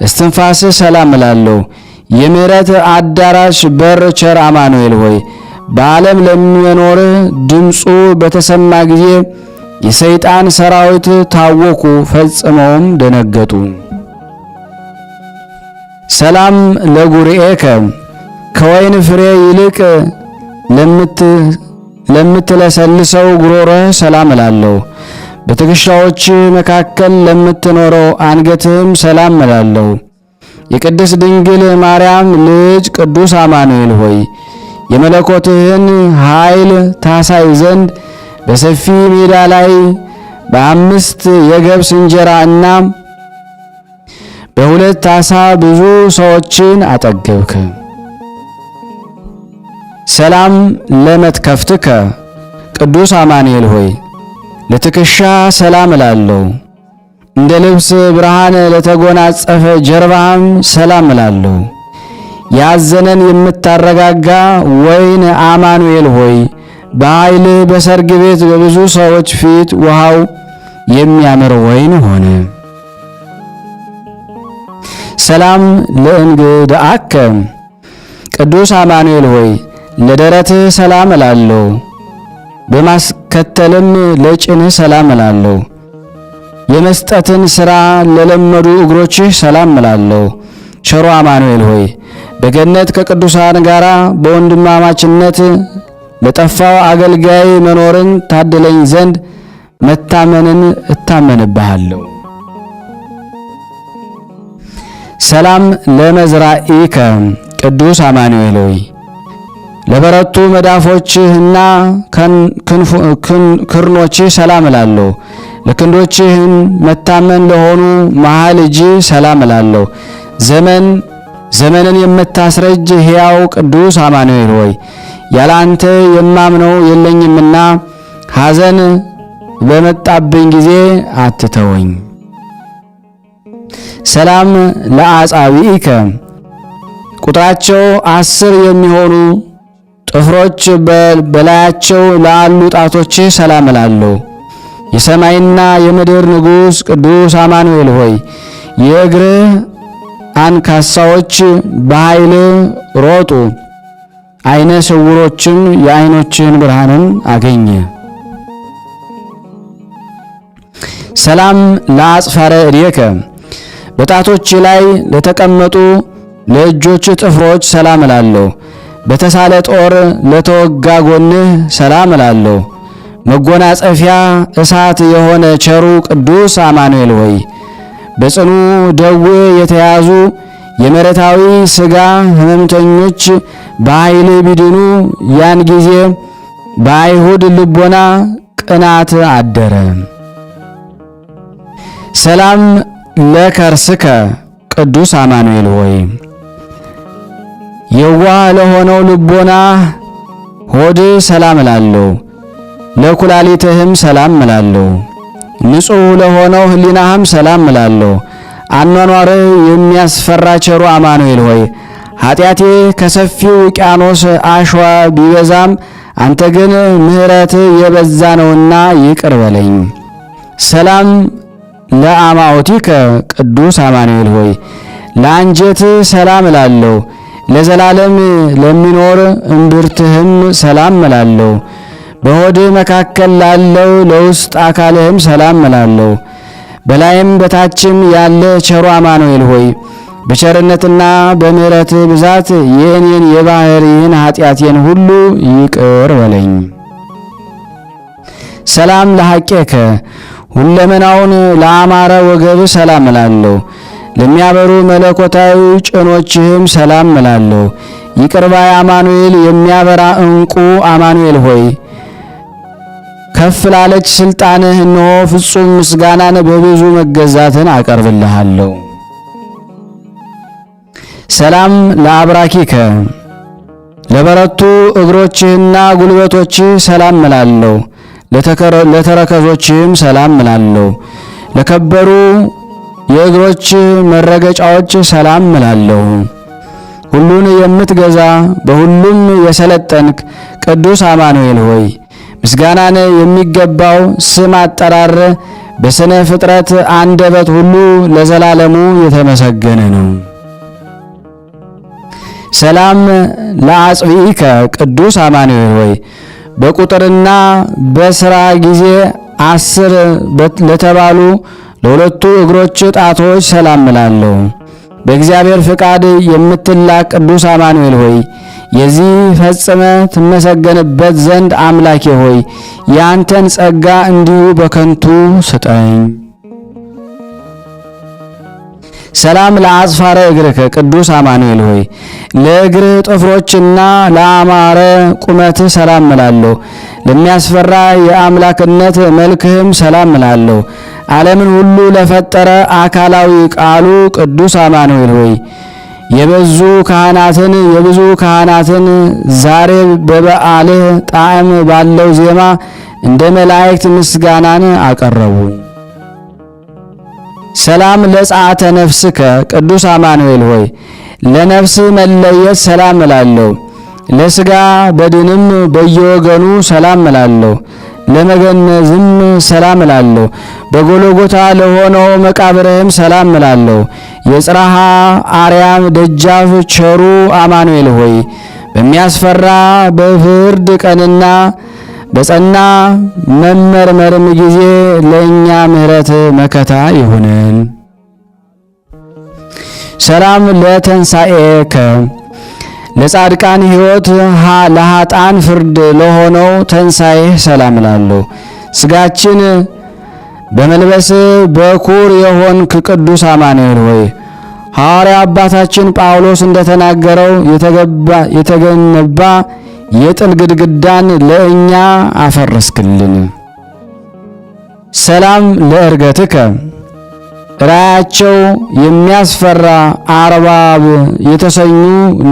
እስትንፋስ ሰላም እላለሁ። የምሕረት አዳራሽ በር ቸር አማኑኤል ሆይ በዓለም ለሚኖር ድምፁ በተሰማ ጊዜ የሰይጣን ሰራዊት ታወኩ፣ ፈጽመውም ደነገጡ። ሰላም ለጉርኤከ ከወይን ፍሬ ይልቅ ለምትለሰልሰው ጉሮሮህ ሰላም እላለሁ። በትከሻዎች መካከል ለምትኖረው አንገትህም ሰላም እላለሁ። የቅድስት ድንግል ማርያም ልጅ ቅዱስ አማኑኤል ሆይ የመለኮትህን ኃይል ታሳይ ዘንድ በሰፊ ሜዳ ላይ በ5 የገብስ እንጀራ እና በ2 ዓሣ ብዙ ሰዎችን አጠገብክ። ሰላም ለመትከፍትከ ቅዱስ አማኑኤል ሆይ ለትከሻ ሰላም እላለሁ። እንደ ልብስ ብርሃን ለተጎናጸፈ ጀርባህም ሰላም እላለሁ። ያዘነን የምታረጋጋ ወይን አማኑኤል ሆይ በኃይል በሰርግ ቤት በብዙ ሰዎች ፊት ውሃው የሚያምር ወይን ሆነ። ሰላም ለእንግድአከ ቅዱስ አማኑኤል ሆይ ለደረትህ ሰላም እላለሁ። በማስከተልም ለጭንህ ሰላም እላለሁ። የመስጠትን ሥራ ለለመዱ እግሮችህ ሰላም እላለሁ። ቸሩ አማኑኤል ሆይ በገነት ከቅዱሳን ጋር በወንድማማችነት ለጠፋው አገልጋይ መኖርን ታድለኝ ዘንድ መታመንን እታመንብሃለሁ። ሰላም ለመዝራኢከ ቅዱስ አማኑኤል ሆይ ለበረቱ መዳፎችህና ክርኖችህ ሰላም እላለሁ። ለክንዶችህን መታመን ለሆኑ መሃል እጅህ ሰላም እላለሁ። ዘመንን የምታስረጅ ሕያው ቅዱስ አማኑኤል ሆይ ያለ አንተ የማምነው የለኝምና ሐዘን በመጣብኝ ጊዜ አትተወኝ። ሰላም ለአጻብዒከ ቁጥራቸው 10 የሚሆኑ ጥፍሮች በላያቸው ላሉ ጣቶችህ ሰላም እላለሁ። የሰማይና የምድር ንጉሥ ቅዱስ አማኑኤል ሆይ የእግርህ አንካሳዎች በኃይል ሮጡ፣ አይነ ስውሮችም የአይኖችን ብርሃንን አገኘ። ሰላም ለአጽፋረ እዴከ በጣቶች ላይ ለተቀመጡ ለእጆች ጥፍሮች ሰላም እላለሁ። በተሳለ ጦር ለተወጋ ጎንህ ሰላም እላለሁ። መጎናጸፊያ እሳት የሆነ ቸሩ ቅዱስ አማኑኤል ሆይ በጽኑ ደዌ የተያዙ የመሬታዊ ሥጋ ሕመምተኞች በኃይል ቢድኑ ያን ጊዜ በአይሁድ ልቦና ቅናት አደረ። ሰላም ለከርስከ ቅዱስ አማኑኤል ሆይ የዋህ ለሆነው ልቦና ሆድ ሰላም እላለሁ። ለኩላሊትህም ሰላም እላለሁ። ንጹሕ ለሆነው ሕሊናህም ሰላም እላለሁ። አኗኗርህ የሚያስፈራ ቸሩ አማኑኤል ሆይ ኃጢአቴ ከሰፊው ውቅያኖስ አሸዋ ቢበዛም አንተ ግን ምሕረት የበዛ ነውና ይቅር በለኝ። ሰላም ለአማኦቲከ ቅዱስ አማኑኤል ሆይ ለአንጀት ሰላም እላለሁ። ለዘላለም ለሚኖር እምብርትህም ሰላም እላለሁ። በሆድህ መካከል ላለው ለውስጥ አካልህም ሰላም እላለሁ። በላይም በታችም ያለ ቸሩ አማኑኤል ሆይ በቸርነትና በምሕረት ብዛት የእኔን የባሕርይን ኃጢአቴን ሁሉ ይቅር በለኝ። ሰላም ለሐቄከ ሁለመናውን ለአማረ ወገብ ሰላም እላለሁ። ለሚያበሩ መለኮታዊ ጭኖችህም ሰላም እላለሁ። ይቅር ባይ አማኑኤል የሚያበራ ዕንቁ አማኑኤል ሆይ ከፍ ላለች ሥልጣንህ እነሆ ፍጹም ምስጋናን በብዙ መገዛትን አቀርብልሃለሁ። ሰላም ለአብራኪከ ለበረቱ እግሮችህና ጉልበቶችህ ሰላም እላለሁ። ለተረከዞችህም ሰላም እላለሁ። ለከበሩ የእግሮች መረገጫዎች ሰላም እላለሁ። ሁሉን የምትገዛ በሁሉም የሰለጠንክ ቅዱስ አማኑኤል ሆይ ምስጋናን የሚገባው ስም አጠራር በስነ ፍጥረት አንደበት ሁሉ ለዘላለሙ የተመሰገነ ነው። ሰላም ለአጽብኢከ ቅዱስ አማኑኤል ሆይ በቁጥርና በሥራ ጊዜ 10 ለተባሉ ለሁለቱ እግሮች ጣቶች ሰላም እላለሁ። በእግዚአብሔር ፍቃድ የምትላክ ቅዱስ አማኑኤል ሆይ የዚህ ፈጽመ ትመሰገንበት ዘንድ አምላኬ ሆይ ያንተን ጸጋ እንዲሁ በከንቱ ስጠኝ። ሰላም ለአጽፋረ እግርከ ቅዱስ አማኑኤል ሆይ ለእግርህ ጥፍሮችና ለአማረ ቁመትህ ሰላም እላለሁ። ለሚያስፈራ የአምላክነት መልክህም ሰላም እላለሁ። ዓለምን ሁሉ ለፈጠረ አካላዊ ቃሉ ቅዱስ አማኑኤል ሆይ የብዙ ካህናትን ዛሬ በበዓልህ ጣዕም ባለው ዜማ እንደ መላእክት ምስጋናን አቀረቡ። ሰላም ለጸአተ ነፍስከ ቅዱስ አማኑኤል ሆይ ለነፍስ መለየት ሰላም እላለሁ። ለሥጋ በድንም በየወገኑ ሰላም እላለሁ። ለመገነዝም ሰላም እላለሁ። በጎልጎታ ለሆነው መቃብርህም ሰላም እላለሁ። የጽርሐ አርያም ደጃፍ ቸሩ አማኑኤል ሆይ በሚያስፈራ በፍርድ ቀንና በጸና መመርመርም ጊዜ ለእኛ ምሕረት መከታ ይሁነን። ሰላም ለተንሣኤከ ለጻድቃን ሕይወት ለኃጥአን ፍርድ ለሆነው ተንሣኤህ ሰላም እላለሁ። ሥጋችን በመልበስ በኩር የሆንክ ቅዱስ አማኑኤል ሆይ ሐዋርያ አባታችን ጳውሎስ እንደተናገረው የተገነባ የጥል ግድግዳን ለእኛ አፈረስክልን። ሰላም ለእርገትከ ራያቸው የሚያስፈራ አርባብ የተሰኙ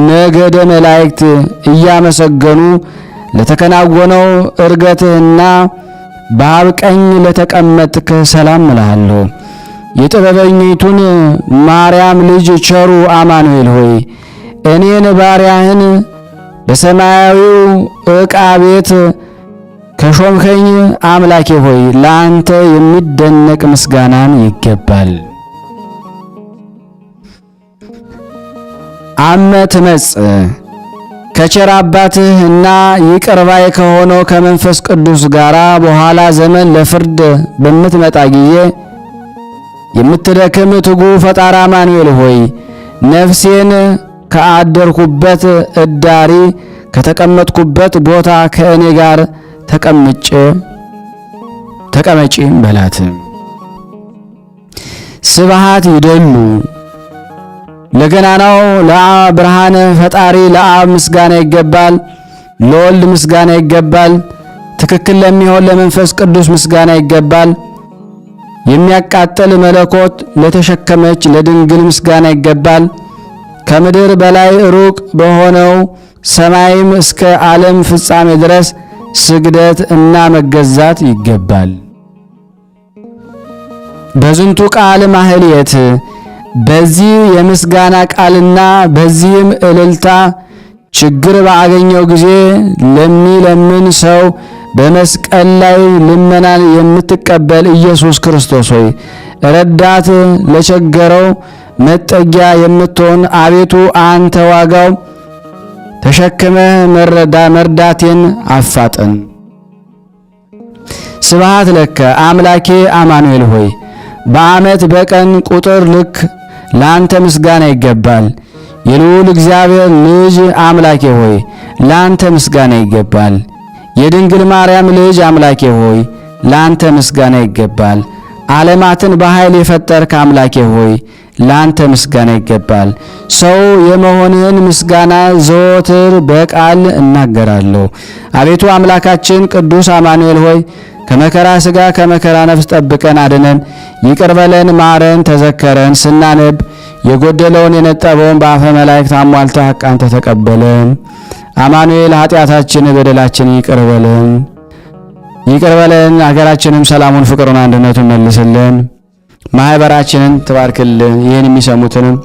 ነገደ መላእክት እያመሰገኑ ለተከናወነው እርገትህና በአብ ቀኝ ለተቀመጥክ ሰላም እልሃለሁ። የጥበበኝቱን ማርያም ልጅ ቸሩ አማኑኤል ሆይ እኔን ባሪያህን በሰማያዊው ዕቃ ቤት ከሾምከኝ አምላኬ ሆይ ለአንተ የሚደነቅ ምስጋናን ይገባል። አመ ትመጽእ ከቸር አባትህና ይቅር ባይ ከሆነው ከመንፈስ ቅዱስ ጋር በኋላ ዘመን ለፍርድ በምትመጣ ጊዜ የምትደክም ትጉ ፈጣሪ አማኑኤል ሆይ ነፍሴን ከአደርኩበት እዳሪ ከተቀመጥኩበት ቦታ ከእኔ ጋር ተቀመጪ በላት። ስብሃት ይደሉ ለገናናው ለብርሃነ ፈጣሪ ለአብ ምስጋና ይገባል፣ ለወልድ ምስጋና ይገባል፣ ትክክል ለሚሆን ለመንፈስ ቅዱስ ምስጋና ይገባል። የሚያቃጥል መለኮት ለተሸከመች ለድንግል ምስጋና ይገባል። ከምድር በላይ ሩቅ በሆነው ሰማይም እስከ ዓለም ፍጻሜ ድረስ ስግደት እና መገዛት ይገባል። በዝንቱ ቃል ማህሌት በዚህ የምስጋና ቃልና በዚህም እልልታ ችግር ባገኘው ጊዜ ለሚለምን ሰው በመስቀል ላይ ልመናን የምትቀበል ኢየሱስ ክርስቶስ ሆይ ረዳት ለቸገረው መጠጊያ የምትሆን አቤቱ አንተ ዋጋው ተሸክመህ መርዳቴን አፋጥን። ስብሃት ለከ አምላኬ አማኑኤል ሆይ በዓመት በቀን ቁጥር ልክ ላንተ ምስጋና ይገባል። የልዑል እግዚአብሔር ልጅ አምላኬ ሆይ ላንተ ምስጋና ይገባል። የድንግል ማርያም ልጅ አምላኬ ሆይ ላንተ ምስጋና ይገባል። ዓለማትን በኃይል የፈጠርክ አምላኬ ሆይ ላንተ ምስጋና ይገባል። ሰው የመሆንህን ምስጋና ዘወትር በቃል እናገራለሁ። አቤቱ አምላካችን ቅዱስ አማኑኤል ሆይ ከመከራ ሥጋ ከመከራ ነፍስ ጠብቀን አድነን፣ ይቅር በለን፣ ማረን፣ ተዘከረን። ስናነብ የጎደለውን የነጠበውን በአፈ መላእክት አሟልተህ ሐቃንተ ተቀበለን። አማኑኤል ኃጢአታችን በደላችን ይቅር በለን፣ ይቅር በለን። ሀገራችንም ሰላሙን፣ ፍቅሩን፣ አንድነቱን መልስልን። ማህበራችንን ትባርክልን። ይህን የሚሰሙትንም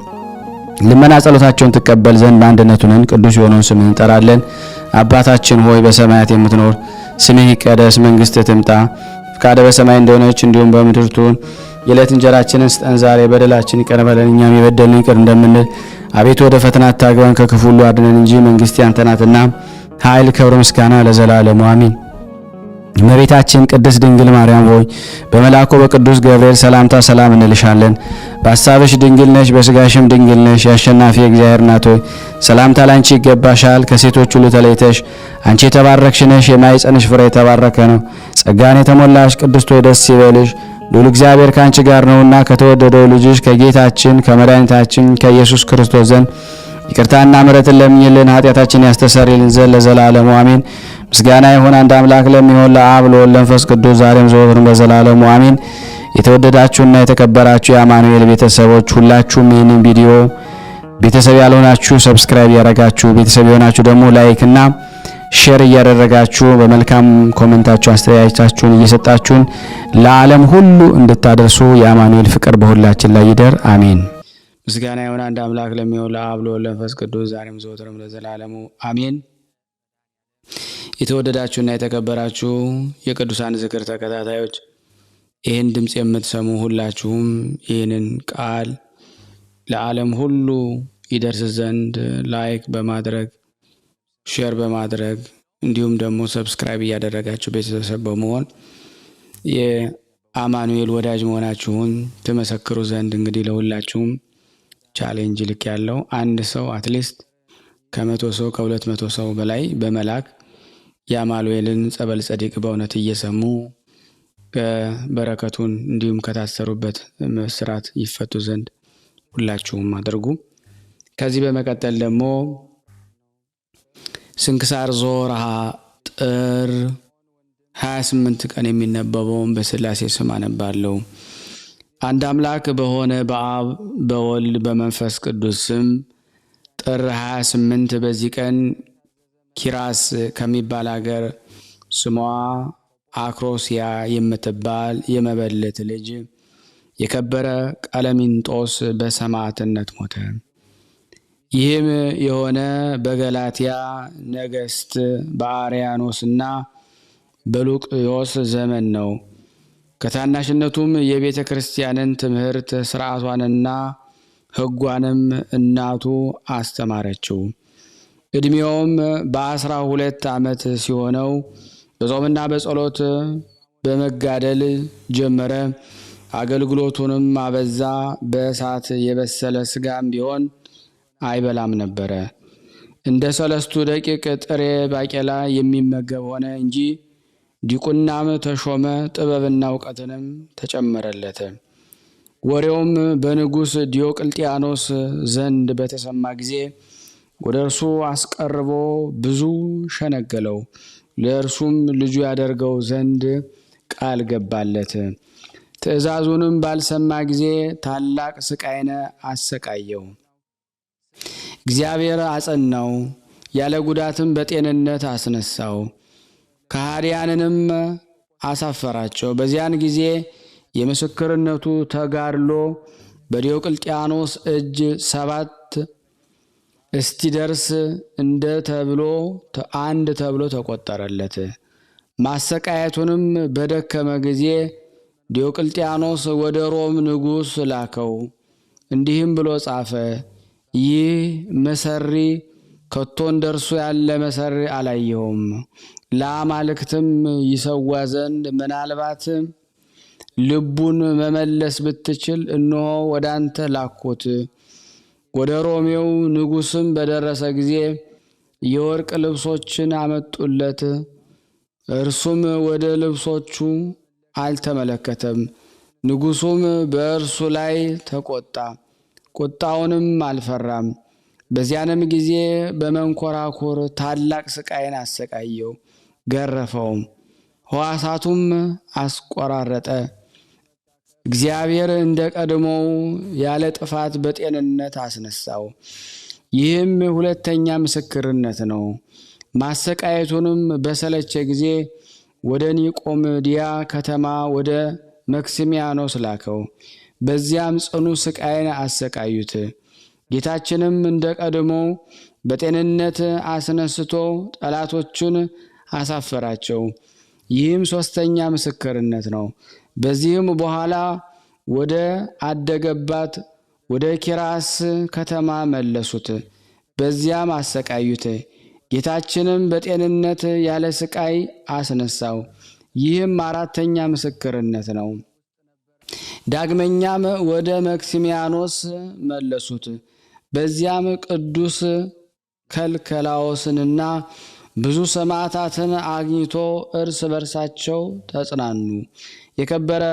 ልመና ጸሎታቸውን ትቀበል ዘንድ በአንድነቱን ቅዱስ የሆነውን ስምህን እንጠራለን። አባታችን ሆይ በሰማያት የምትኖር ስምህ ይቀደስ፣ መንግስትህ ትምጣ፣ ፈቃድህ በሰማይ እንደሆነች እንዲሁም በምድር ትሁን። የዕለት እንጀራችንን ስጠን ዛሬ፣ በደላችን ይቅር በለን እኛም የበደሉንን ይቅር እንደምንል። አቤቱ ወደ ፈተና አታግባን ከክፉ ሁሉ አድነን እንጂ መንግስት ያንተ ናትና ኃይል፣ ክብር፣ ምስጋና ለዘላለሙ አሜን። እመቤታችን ቅድስት ድንግል ማርያም ሆይ በመልአኩ በቅዱስ ገብርኤል ሰላምታ ሰላም እንልሻለን። በሐሳብሽ ድንግል ነሽ፣ በስጋሽም ድንግል ነሽ። የአሸናፊ እግዚአብሔር እናት ሆይ ሰላምታ ላንቺ ይገባሻል። ከሴቶች ሁሉ ተለይተሽ አንቺ የተባረክሽ ነሽ፣ የማኅፀንሽ ፍሬ የተባረከ ነው። ጸጋን የተሞላሽ ቅድስት ሆይ ደስ ይበልሽ፣ ልዑል እግዚአብሔር ካንቺ ጋር ነውና ከተወደደው ልጅሽ ከጌታችን ከመድኃኒታችን ከኢየሱስ ክርስቶስ ዘንድ ይቅርታና ምሕረትን ለምኝልን ኃጢአታችን ያስተሰርይልን ዘንድ ለዘላለሙ አሜን። ምስጋና ይሁን አንድ አምላክ ለሚሆን ለአብ ለወልድ ለመንፈስ ቅዱስ ዛሬም ዘወትርም ለዘላለሙ አሜን። የተወደዳችሁና የተከበራችሁ የአማኑኤል ቤተሰቦች ሁላችሁም ይህንን ቪዲዮ ቤተሰብ ያልሆናችሁ ሰብስክራይብ ያደረጋችሁ፣ ቤተሰብ የሆናችሁ ደግሞ ላይክና ሼር እያደረጋችሁ በመልካም ኮሜንታችሁ አስተያየታችሁን እየሰጣችሁን ለዓለም ሁሉ እንድታደርሱ የአማኑኤል ፍቅር በሁላችን ላይ ይደር አሜን። ምስጋና ይሁን አንድ አምላክ ለሚሆን ለአብ ለወልድ ለመንፈስ ቅዱስ ዛሬም ዘወትርም ለዘላለሙ አሜን። የተወደዳችሁና የተከበራችሁ የቅዱሳን ዝክር ተከታታዮች ይህን ድምፅ የምትሰሙ ሁላችሁም ይህንን ቃል ለዓለም ሁሉ ይደርስ ዘንድ ላይክ በማድረግ ሼር በማድረግ እንዲሁም ደግሞ ሰብስክራይብ እያደረጋችሁ ቤተሰብ በመሆን የአማኑኤል ወዳጅ መሆናችሁን ትመሰክሩ ዘንድ እንግዲህ ለሁላችሁም ቻሌንጅ ልክ ያለው አንድ ሰው አትሊስት ከ100 ሰው ከ200 ሰው በላይ በመላክ የአማኑኤልን ጸበል ጸዲቅ በእውነት እየሰሙ በረከቱን እንዲሁም ከታሰሩበት መስራት ይፈቱ ዘንድ ሁላችሁም አድርጉ። ከዚህ በመቀጠል ደግሞ ስንክሳር ዘወርኀ ጥር 28 ቀን የሚነበበውን በሥላሴ ስም አነባለሁ። አንድ አምላክ በሆነ በአብ በወልድ በመንፈስ ቅዱስ ስም ጥር 28 በዚህ ቀን ኪራስ ከሚባል ሀገር ስሟ አክሮሲያ የምትባል የመበለት ልጅ የከበረ ቀለሚንጦስ በሰማዕትነት ሞተ። ይህም የሆነ በገላትያ ነገሥት በአርያኖስና በሉቅዮስ ዘመን ነው። ከታናሽነቱም የቤተ ክርስቲያንን ትምህርት ሥርዓቷንና ሕጓንም እናቱ አስተማረችው። ዕድሜውም በ12 ዓመት ሲሆነው በጾምና በጸሎት በመጋደል ጀመረ። አገልግሎቱንም አበዛ። በእሳት የበሰለ ሥጋም ቢሆን አይበላም ነበረ። እንደ 3 ደቂቅ ጥሬ ባቄላ የሚመገብ ሆነ እንጂ ዲቁናም ተሾመ። ጥበብና እውቀትንም ተጨመረለት። ወሬውም በንጉሥ ዲዮቅልጥያኖስ ዘንድ በተሰማ ጊዜ ወደ እርሱ አስቀርቦ ብዙ ሸነገለው። ለእርሱም ልጁ ያደርገው ዘንድ ቃል ገባለት። ትእዛዙንም ባልሰማ ጊዜ ታላቅ ስቃይን አሰቃየው። እግዚአብሔር አጸናው፣ ያለ ጉዳትም በጤንነት አስነሳው። ከሃዲያንንም አሳፈራቸው። በዚያን ጊዜ የምስክርነቱ ተጋድሎ በዲዮቅልጥያኖስ እጅ 7 እስቲደርስ አንድ ተብሎ ተቆጠረለት። ማሰቃየቱንም በደከመ ጊዜ ዲዮቅልጥያኖስ ወደ ሮም ንጉሥ ላከው። እንዲህም ብሎ ጻፈ። ይህ መሰሪ ከቶ እንደርሱ ያለ መሰሪ አላየሁም። ለአማልክትም ይሰዋ ዘንድ ምናልባት ልቡን መመለስ ብትችል እነሆ ወደ አንተ ላኩት። ወደ ሮሜው ንጉሥም በደረሰ ጊዜ የወርቅ ልብሶችን አመጡለት። እርሱም ወደ ልብሶቹ አልተመለከተም። ንጉሡም በእርሱ ላይ ተቆጣ፣ ቁጣውንም አልፈራም። በዚያንም ጊዜ በመንኮራኩር ታላቅ ስቃይን አሰቃየው፣ ገረፈውም፣ ሕዋሳቱም አስቆራረጠ። እግዚአብሔር እንደ ቀድሞው ያለ ጥፋት በጤንነት አስነሳው። ይህም ሁለተኛ ምስክርነት ነው። ማሰቃየቱንም በሰለቸ ጊዜ ወደ ኒቆምዲያ ከተማ ወደ መክስሚያኖስ ላከው። በዚያም ጽኑ ስቃይን አሰቃዩት። ጌታችንም እንደ ቀድሞ በጤንነት አስነስቶ ጠላቶቹን አሳፈራቸው። ይህም ሶስተኛ ምስክርነት ነው። በዚህም በኋላ ወደ አደገባት ወደ ኪራስ ከተማ መለሱት፣ በዚያም አሰቃዩት። ጌታችንም በጤንነት ያለ ስቃይ አስነሳው። ይህም አራተኛ ምስክርነት ነው። ዳግመኛም ወደ መክሲሚያኖስ መለሱት። በዚያም ቅዱስ ከልከላዎስንና ብዙ ሰማዕታትን አግኝቶ እርስ በርሳቸው ተጽናኑ። የከበረ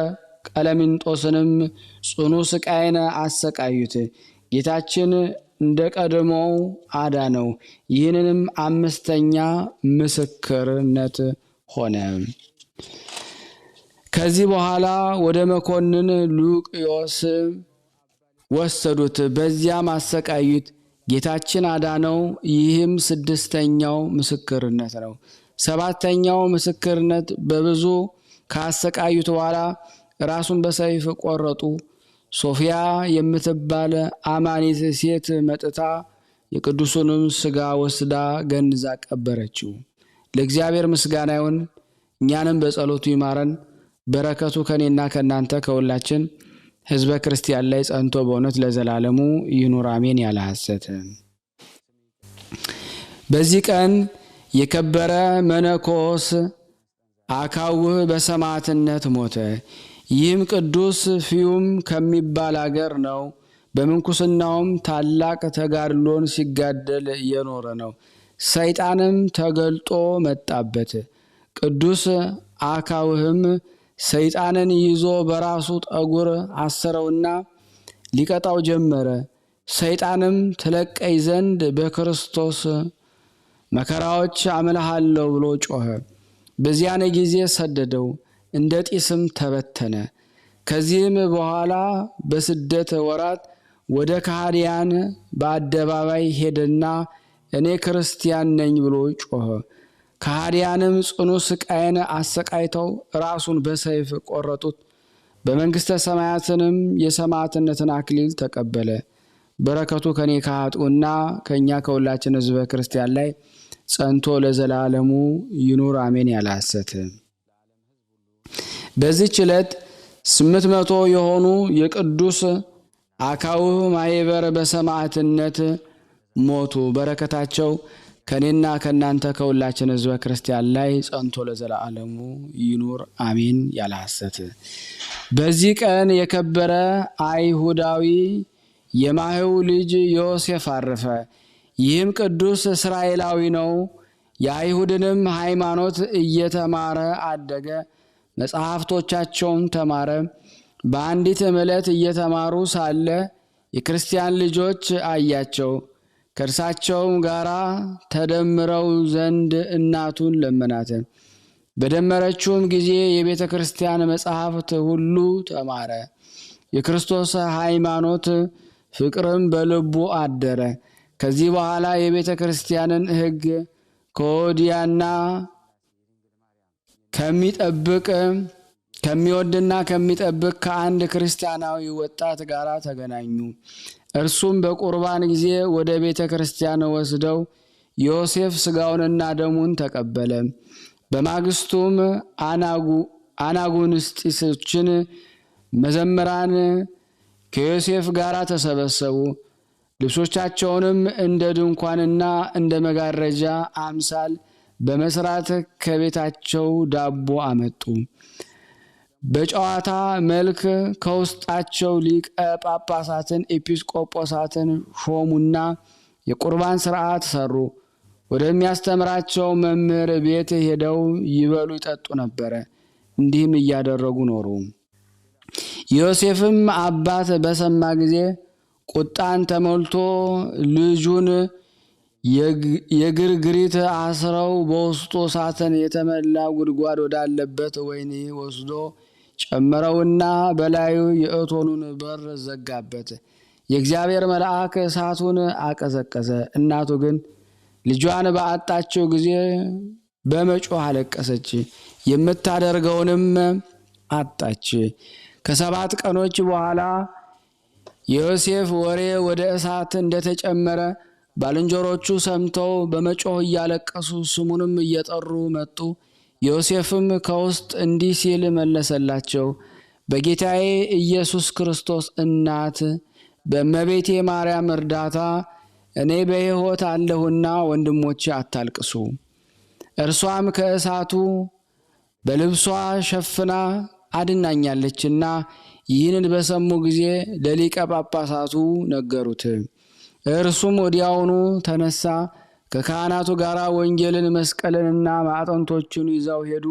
ቀለሚንጦስንም ጽኑ ስቃይን አሰቃዩት። ጌታችን እንደ ቀድሞው አዳነው። ይህንንም አምስተኛ ምስክርነት ሆነ። ከዚህ በኋላ ወደ መኮንን ሉቅዮስ ወሰዱት፣ በዚያም አሰቃዩት። ጌታችን አዳነው። ይህም ስድስተኛው ምስክርነት ነው። ሰባተኛው ምስክርነት በብዙ ካሰቃዩት በኋላ ራሱን በሰይፍ ቆረጡ። ሶፊያ የምትባል አማኒት ሴት መጥታ የቅዱሱንም ሥጋ ወስዳ ገንዛ ቀበረችው። ለእግዚአብሔር ምስጋና ይሁን፣ እኛንም በጸሎቱ ይማረን። በረከቱ ከኔና ከእናንተ ከሁላችን ሕዝበ ክርስቲያን ላይ ጸንቶ በእውነት ለዘላለሙ ይኑር አሜን። ያለ ሐሰት። በዚህ ቀን የከበረ መነኮስ አካውህ በሰማዕትነት ሞተ። ይህም ቅዱስ ፊዩም ከሚባል አገር ነው። በምንኩስናውም ታላቅ ተጋድሎን ሲጋደል የኖረ ነው። ሰይጣንም ተገልጦ መጣበት። ቅዱስ አካውህም ሰይጣንን ይዞ በራሱ ጠጉር አሰረውና ሊቀጣው ጀመረ። ሰይጣንም ትለቀይ ዘንድ በክርስቶስ መከራዎች አምልሃለሁ ብሎ ጮኸ። በዚያን ጊዜ ሰደደው፣ እንደ ጢስም ተበተነ። ከዚህም በኋላ በስደት ወራት ወደ ከሃዲያን በአደባባይ ሄደና እኔ ክርስቲያን ነኝ ብሎ ጮኸ። ከሃዲያንም ጽኑ ስቃይን አሰቃይተው ራሱን በሰይፍ ቆረጡት። በመንግሥተ ሰማያትንም የሰማዕትነትን አክሊል ተቀበለ። በረከቱ ከኔ ከኃጥኡና ከእኛ ከሁላችን ሕዝበ ክርስቲያን ላይ ጸንቶ ለዘላለሙ ይኑር አሜን። ያለ ሐሰት። በዚህች ዕለት 800 የሆኑ የቅዱስ አካውህ ማኅበር በሰማዕትነት ሞቱ። በረከታቸው ከኔና ከእናንተ ከሁላችን ሕዝበ ክርስቲያን ላይ ጸንቶ ለዘላለሙ ይኑር አሜን። ያለ ሐሰት። በዚህ ቀን የከበረ አይሁዳዊ የማህው ልጅ ዮሴፍ አረፈ። ይህም ቅዱስ እስራኤላዊ ነው። የአይሁድንም ሃይማኖት እየተማረ አደገ። መጽሐፍቶቻቸውን ተማረ። በአንዲት ዕለት እየተማሩ ሳለ የክርስቲያን ልጆች አያቸው። ከእርሳቸውም ጋር ተደምረው ዘንድ እናቱን ለመናት። በደመረችውም ጊዜ የቤተ ክርስቲያን መጽሐፍት ሁሉ ተማረ። የክርስቶስ ሃይማኖት ፍቅርም በልቡ አደረ። ከዚህ በኋላ የቤተ ክርስቲያንን ሕግ ከወዲያና ከሚወድና ከሚጠብቅ ከአንድ ክርስቲያናዊ ወጣት ጋር ተገናኙ። እርሱም በቁርባን ጊዜ ወደ ቤተ ክርስቲያን ወስደው ዮሴፍ ሥጋውንና ደሙን ተቀበለ። በማግስቱም አናጉንስጢሶችን መዘምራን ከዮሴፍ ጋር ተሰበሰቡ። ልብሶቻቸውንም እንደ ድንኳንና እንደ መጋረጃ አምሳል በመስራት ከቤታቸው ዳቦ አመጡ። በጨዋታ መልክ ከውስጣቸው ሊቀ ጳጳሳትን ኤጲስቆጶሳትን ሾሙና የቁርባን ሥርዓት ሰሩ። ወደሚያስተምራቸው መምህር ቤት ሄደው ይበሉ ይጠጡ ነበረ። እንዲህም እያደረጉ ኖሩ። ዮሴፍም አባት በሰማ ጊዜ ቁጣን ተሞልቶ ልጁን የግርግሪት አስረው በውስጡ እሳትን የተመላ ጉድጓድ ወዳለበት ወህኒ ወስዶ ጨመረውና በላዩ የእቶኑን በር ዘጋበት። የእግዚአብሔር መልአክ እሳቱን አቀዘቀዘ። እናቱ ግን ልጇን በአጣችው ጊዜ በመጮህ አለቀሰች። የምታደርገውንም አጣች። ከ7 ቀኖች በኋላ የዮሴፍ ወሬ ወደ እሳት እንደተጨመረ ባልንጀሮቹ ሰምተው በመጮህ እያለቀሱ ስሙንም እየጠሩ መጡ። ዮሴፍም ከውስጥ እንዲህ ሲል መለሰላቸው፣ በጌታዬ ኢየሱስ ክርስቶስ እናት በእመቤቴ ማርያም እርዳታ እኔ በሕይወት አለሁና ወንድሞቼ አታልቅሱ። እርሷም ከእሳቱ በልብሷ ሸፍና አድናኛለችና። ይህንን በሰሙ ጊዜ ለሊቀ ጳጳሳቱ ነገሩት። እርሱም ወዲያውኑ ተነሳ፣ ከካህናቱ ጋር ወንጌልን መስቀልንና ማዕጠንቶቹን ይዘው ሄዱ።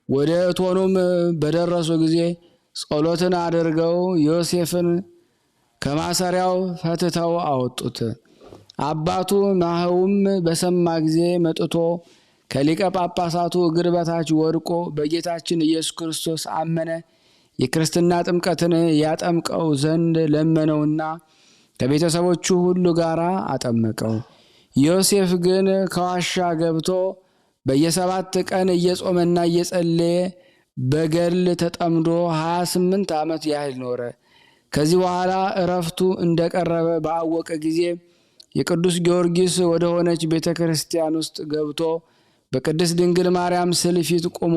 ወደ እቶኑም በደረሱ ጊዜ ጸሎትን አድርገው ዮሴፍን ከማሰሪያው ፈትተው አወጡት። አባቱ ማህውም በሰማ ጊዜ መጥቶ ከሊቀ ጳጳሳቱ እግር በታች ወድቆ በጌታችን ኢየሱስ ክርስቶስ አመነ። የክርስትና ጥምቀትን ያጠምቀው ዘንድ ለመነውና ከቤተሰቦቹ ሁሉ ጋር አጠመቀው። ዮሴፍ ግን ከዋሻ ገብቶ በየ7 ቀን እየጾመና እየጸለየ በገድል ተጠምዶ 28 ዓመት ያህል ኖረ። ከዚህ በኋላ እረፍቱ እንደቀረበ ባወቀ ጊዜ የቅዱስ ጊዮርጊስ ወደ ሆነች ቤተ ክርስቲያን ውስጥ ገብቶ በቅድስት ድንግል ማርያም ስዕል ፊት ቆሞ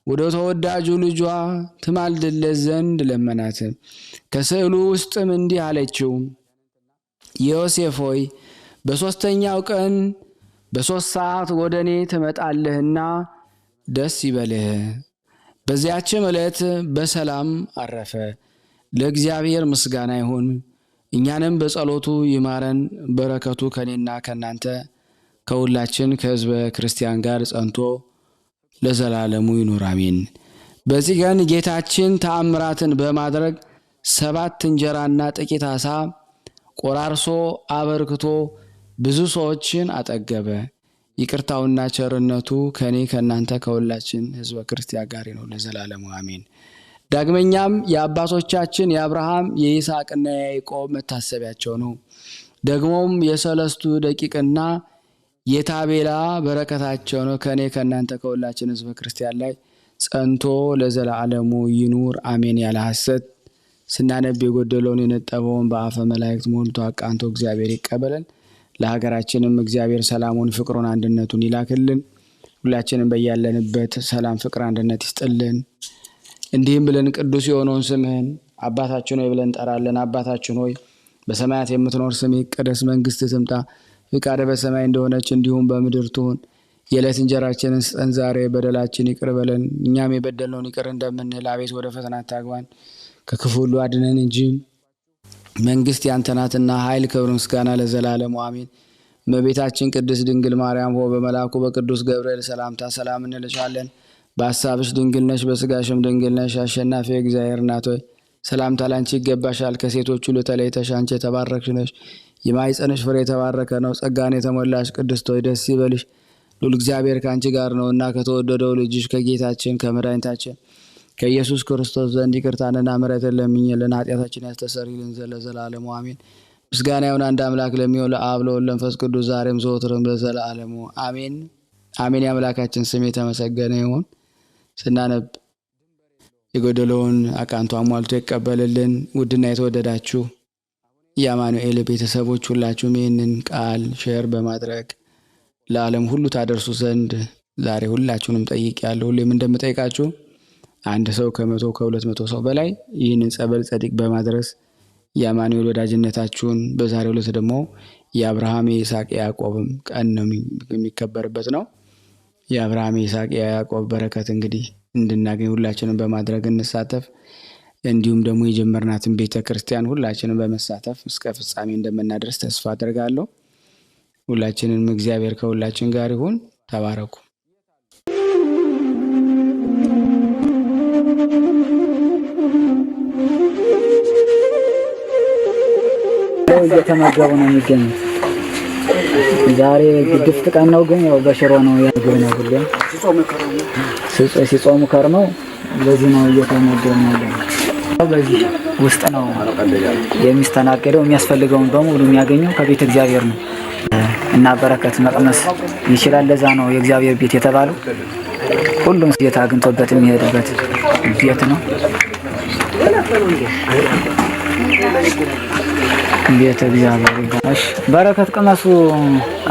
ወደ ተወዳጁ ልጇ ትማልድለት ዘንድ ለመናት። ከስዕሉ ውስጥም እንዲህ አለችው፣ ዮሴፍ ሆይ በ3ኛው ቀን በ3 ሰዓት ወደ እኔ ትመጣለህና ደስ ይበልህ። በዚያችም ዕለት በሰላም አረፈ። ለእግዚአብሔር ምስጋና ይሁን። እኛንም በጸሎቱ ይማረን። በረከቱ ከኔና ከናንተ ከሁላችን ከሕዝበ ክርስቲያን ጋር ጸንቶ ለዘላለሙ ይኑር አሜን። በዚህ ቀን ጌታችን ተአምራትን በማድረግ 7 እንጀራና ጥቂት ዓሣ ቆራርሶ አበርክቶ ብዙ ሰዎችን አጠገበ። ይቅርታውና ቸርነቱ ከኔ ከናንተ ከሁላችን ሕዝበ ክርስቲያን ጋር ነው ለዘላለሙ አሜን። ዳግመኛም የአባቶቻችን የአብርሃም የይስሐቅና የያዕቆብ መታሰቢያቸው ነው። ደግሞም የሰለስቱ ደቂቅና የታቤላ በረከታቸው ነው ከኔ ከናንተ ከሁላችን ሕዝበ ክርስቲያን ላይ ጸንቶ ለዘላለሙ ይኑር አሜን። ያለ ሐሰት ስናነብ የጎደለውን የነጠበውን በአፈ መላእክት ሞልቶ አቃንቶ እግዚአብሔር ይቀበለን። ለሀገራችንም እግዚአብሔር ሰላሙን፣ ፍቅሩን፣ አንድነቱን ይላክልን። ሁላችንም በያለንበት ሰላም፣ ፍቅር፣ አንድነት ይስጥልን። እንዲህም ብለን ቅዱስ የሆነውን ስምህን አባታችን ሆይ ብለን እንጠራለን። አባታችን ሆይ በሰማያት የምትኖር ስምህ ይቀደስ፣ መንግስትህ ትምጣ፣ ፍቃድህ በሰማይ እንደሆነች እንዲሁም በምድር ትሁን። የዕለት እንጀራችንን ስጠን ዛሬ፣ በደላችን ይቅር በለን እኛም የበደልነውን ይቅር እንደምንል፣ አቤት ወደ ፈተና አታግባን ከክፉ ሁሉ አድነን እንጂ መንግስት ያንተ ናትና ኃይል፣ ክብር፣ ምስጋና ለዘላለሙ አሜን። እመቤታችን ቅድስት ድንግል ማርያም ሆይ በመልአኩ በቅዱስ ገብርኤል ሰላምታ ሰላም እንልሻለን። በሐሳብሽ ድንግል ነሽ፣ በስጋሽም ድንግል ነሽ። አሸናፊ እግዚአብሔር እናት ሆይ ሰላምታ ላንቺ ይገባሻል። ከሴቶች ሁሉ ተለይተሽ አንቺ የተባረክሽ ነሽ፣ የማኅፀንሽ ፍሬ የተባረከ ነው። ጸጋን የተሞላሽ ቅድስት ሆይ ደስ ይበልሽ፣ ሉል እግዚአብሔር ከአንቺ ጋር ነውና ከተወደደው ልጅሽ ከጌታችን ከመድኃኒታችን ከኢየሱስ ክርስቶስ ዘንድ ይቅርታንና ምሕረትን ለምኝልን ኃጢአታችን ያስተሰርይልን ለዘላለሙ አሜን። ምስጋና ይሁን አንድ አምላክ ለሚሆን ለአብ ለወልድ ለመንፈስ ቅዱስ ዛሬም ዘወትርም ለዘላለሙ አሜን አሜን። የአምላካችን ስም የተመሰገነ ይሁን። ስናነብ የጎደለውን አቃንቶ አሟልቶ ይቀበልልን። ውድና የተወደዳችሁ የአማኑኤል ቤተሰቦች ሁላችሁም ይህንን ቃል ሼር በማድረግ ለዓለም ሁሉ ታደርሱ ዘንድ ዛሬ ሁላችሁንም ጠይቄያለሁ። ሁሌም እንደምጠይቃችሁ አንድ ሰው ከ100 ከ200 ሰው በላይ ይህንን ጸበል ጸዲቅ በማድረስ የአማኑኤል ወዳጅነታችሁን፣ በዛሬው ዕለት ደግሞ የአብርሃም የይስሐቅ የያዕቆብም ቀን ነው የሚከበርበት ነው። የአብርሃም የይስሐቅ የያዕቆብ በረከት እንግዲህ እንድናገኝ ሁላችንም በማድረግ እንሳተፍ። እንዲሁም ደግሞ የጀመርናትን ቤተ ክርስቲያን ሁላችንም በመሳተፍ እስከ ፍጻሜ እንደምናደርስ ተስፋ አድርጋለሁ። ሁላችንም እግዚአብሔር ከሁላችን ጋር ይሁን። ተባረኩ። እየተመገቡ ነው የሚገኙት። ዛሬ ግድፍት ቀን ነው፣ ግን ያው በሽሮ ነው ያገኘ ነው። ሁሉ ሲጾሙ ከርመው በዚህ ነው እየተመገቡ ነው። በዚህ ውስጥ ነው የሚስተናገደው። የሚያስፈልገውን በሙሉ የሚያገኘው ከቤተ እግዚአብሔር ነው እና በረከት መቅመስ ይችላል። ለዛ ነው የእግዚአብሔር ቤት የተባለው። ሁሉም ጌታ አግኝቶበት የሚሄድበት ቤት ነው። ቤተ እግዚአብሔር ይባርክ። በረከት ቅመሱ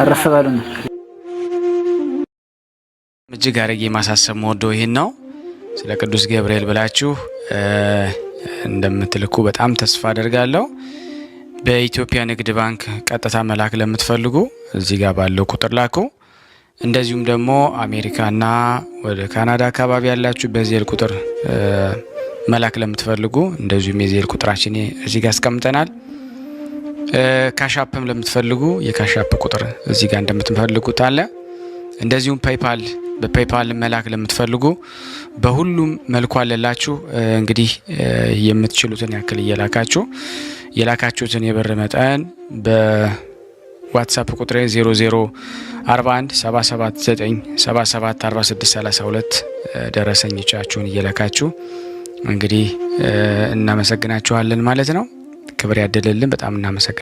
እረፍ በሉ ነው። እጅግ አድርጌ ማሳሰብ ወደው ይሄን ነው። ስለ ቅዱስ ገብርኤል ብላችሁ እንደምትልኩ በጣም ተስፋ አደርጋለሁ። በኢትዮጵያ ንግድ ባንክ ቀጥታ መላክ ለምትፈልጉ እዚህ ጋር ባለው ቁጥር ላኩ። እንደዚሁም ደግሞ አሜሪካና ወደ ካናዳ አካባቢ ያላችሁ በዜል ቁጥር መላክ ለምትፈልጉ እንደዚሁም የዜል ቁጥራችን እዚህ ጋር አስቀምጠናል። ካሻፕም ለምትፈልጉ የካሻፕ ቁጥር እዚህ ጋር እንደምትፈልጉት አለ። እንደዚሁም ፔይፓል በፔይፓል መላክ ለምትፈልጉ በሁሉም መልኩ አለላችሁ። እንግዲህ የምትችሉትን ያክል እየላካችሁ የላካችሁትን የብር መጠን በዋትስአፕ ቁጥሬ 004177977462 ደረሰኞቻችሁን እየላካችሁ እንግዲህ እናመሰግናችኋለን ማለት ነው። ክብር ያደለልን። በጣም እናመሰግናለን።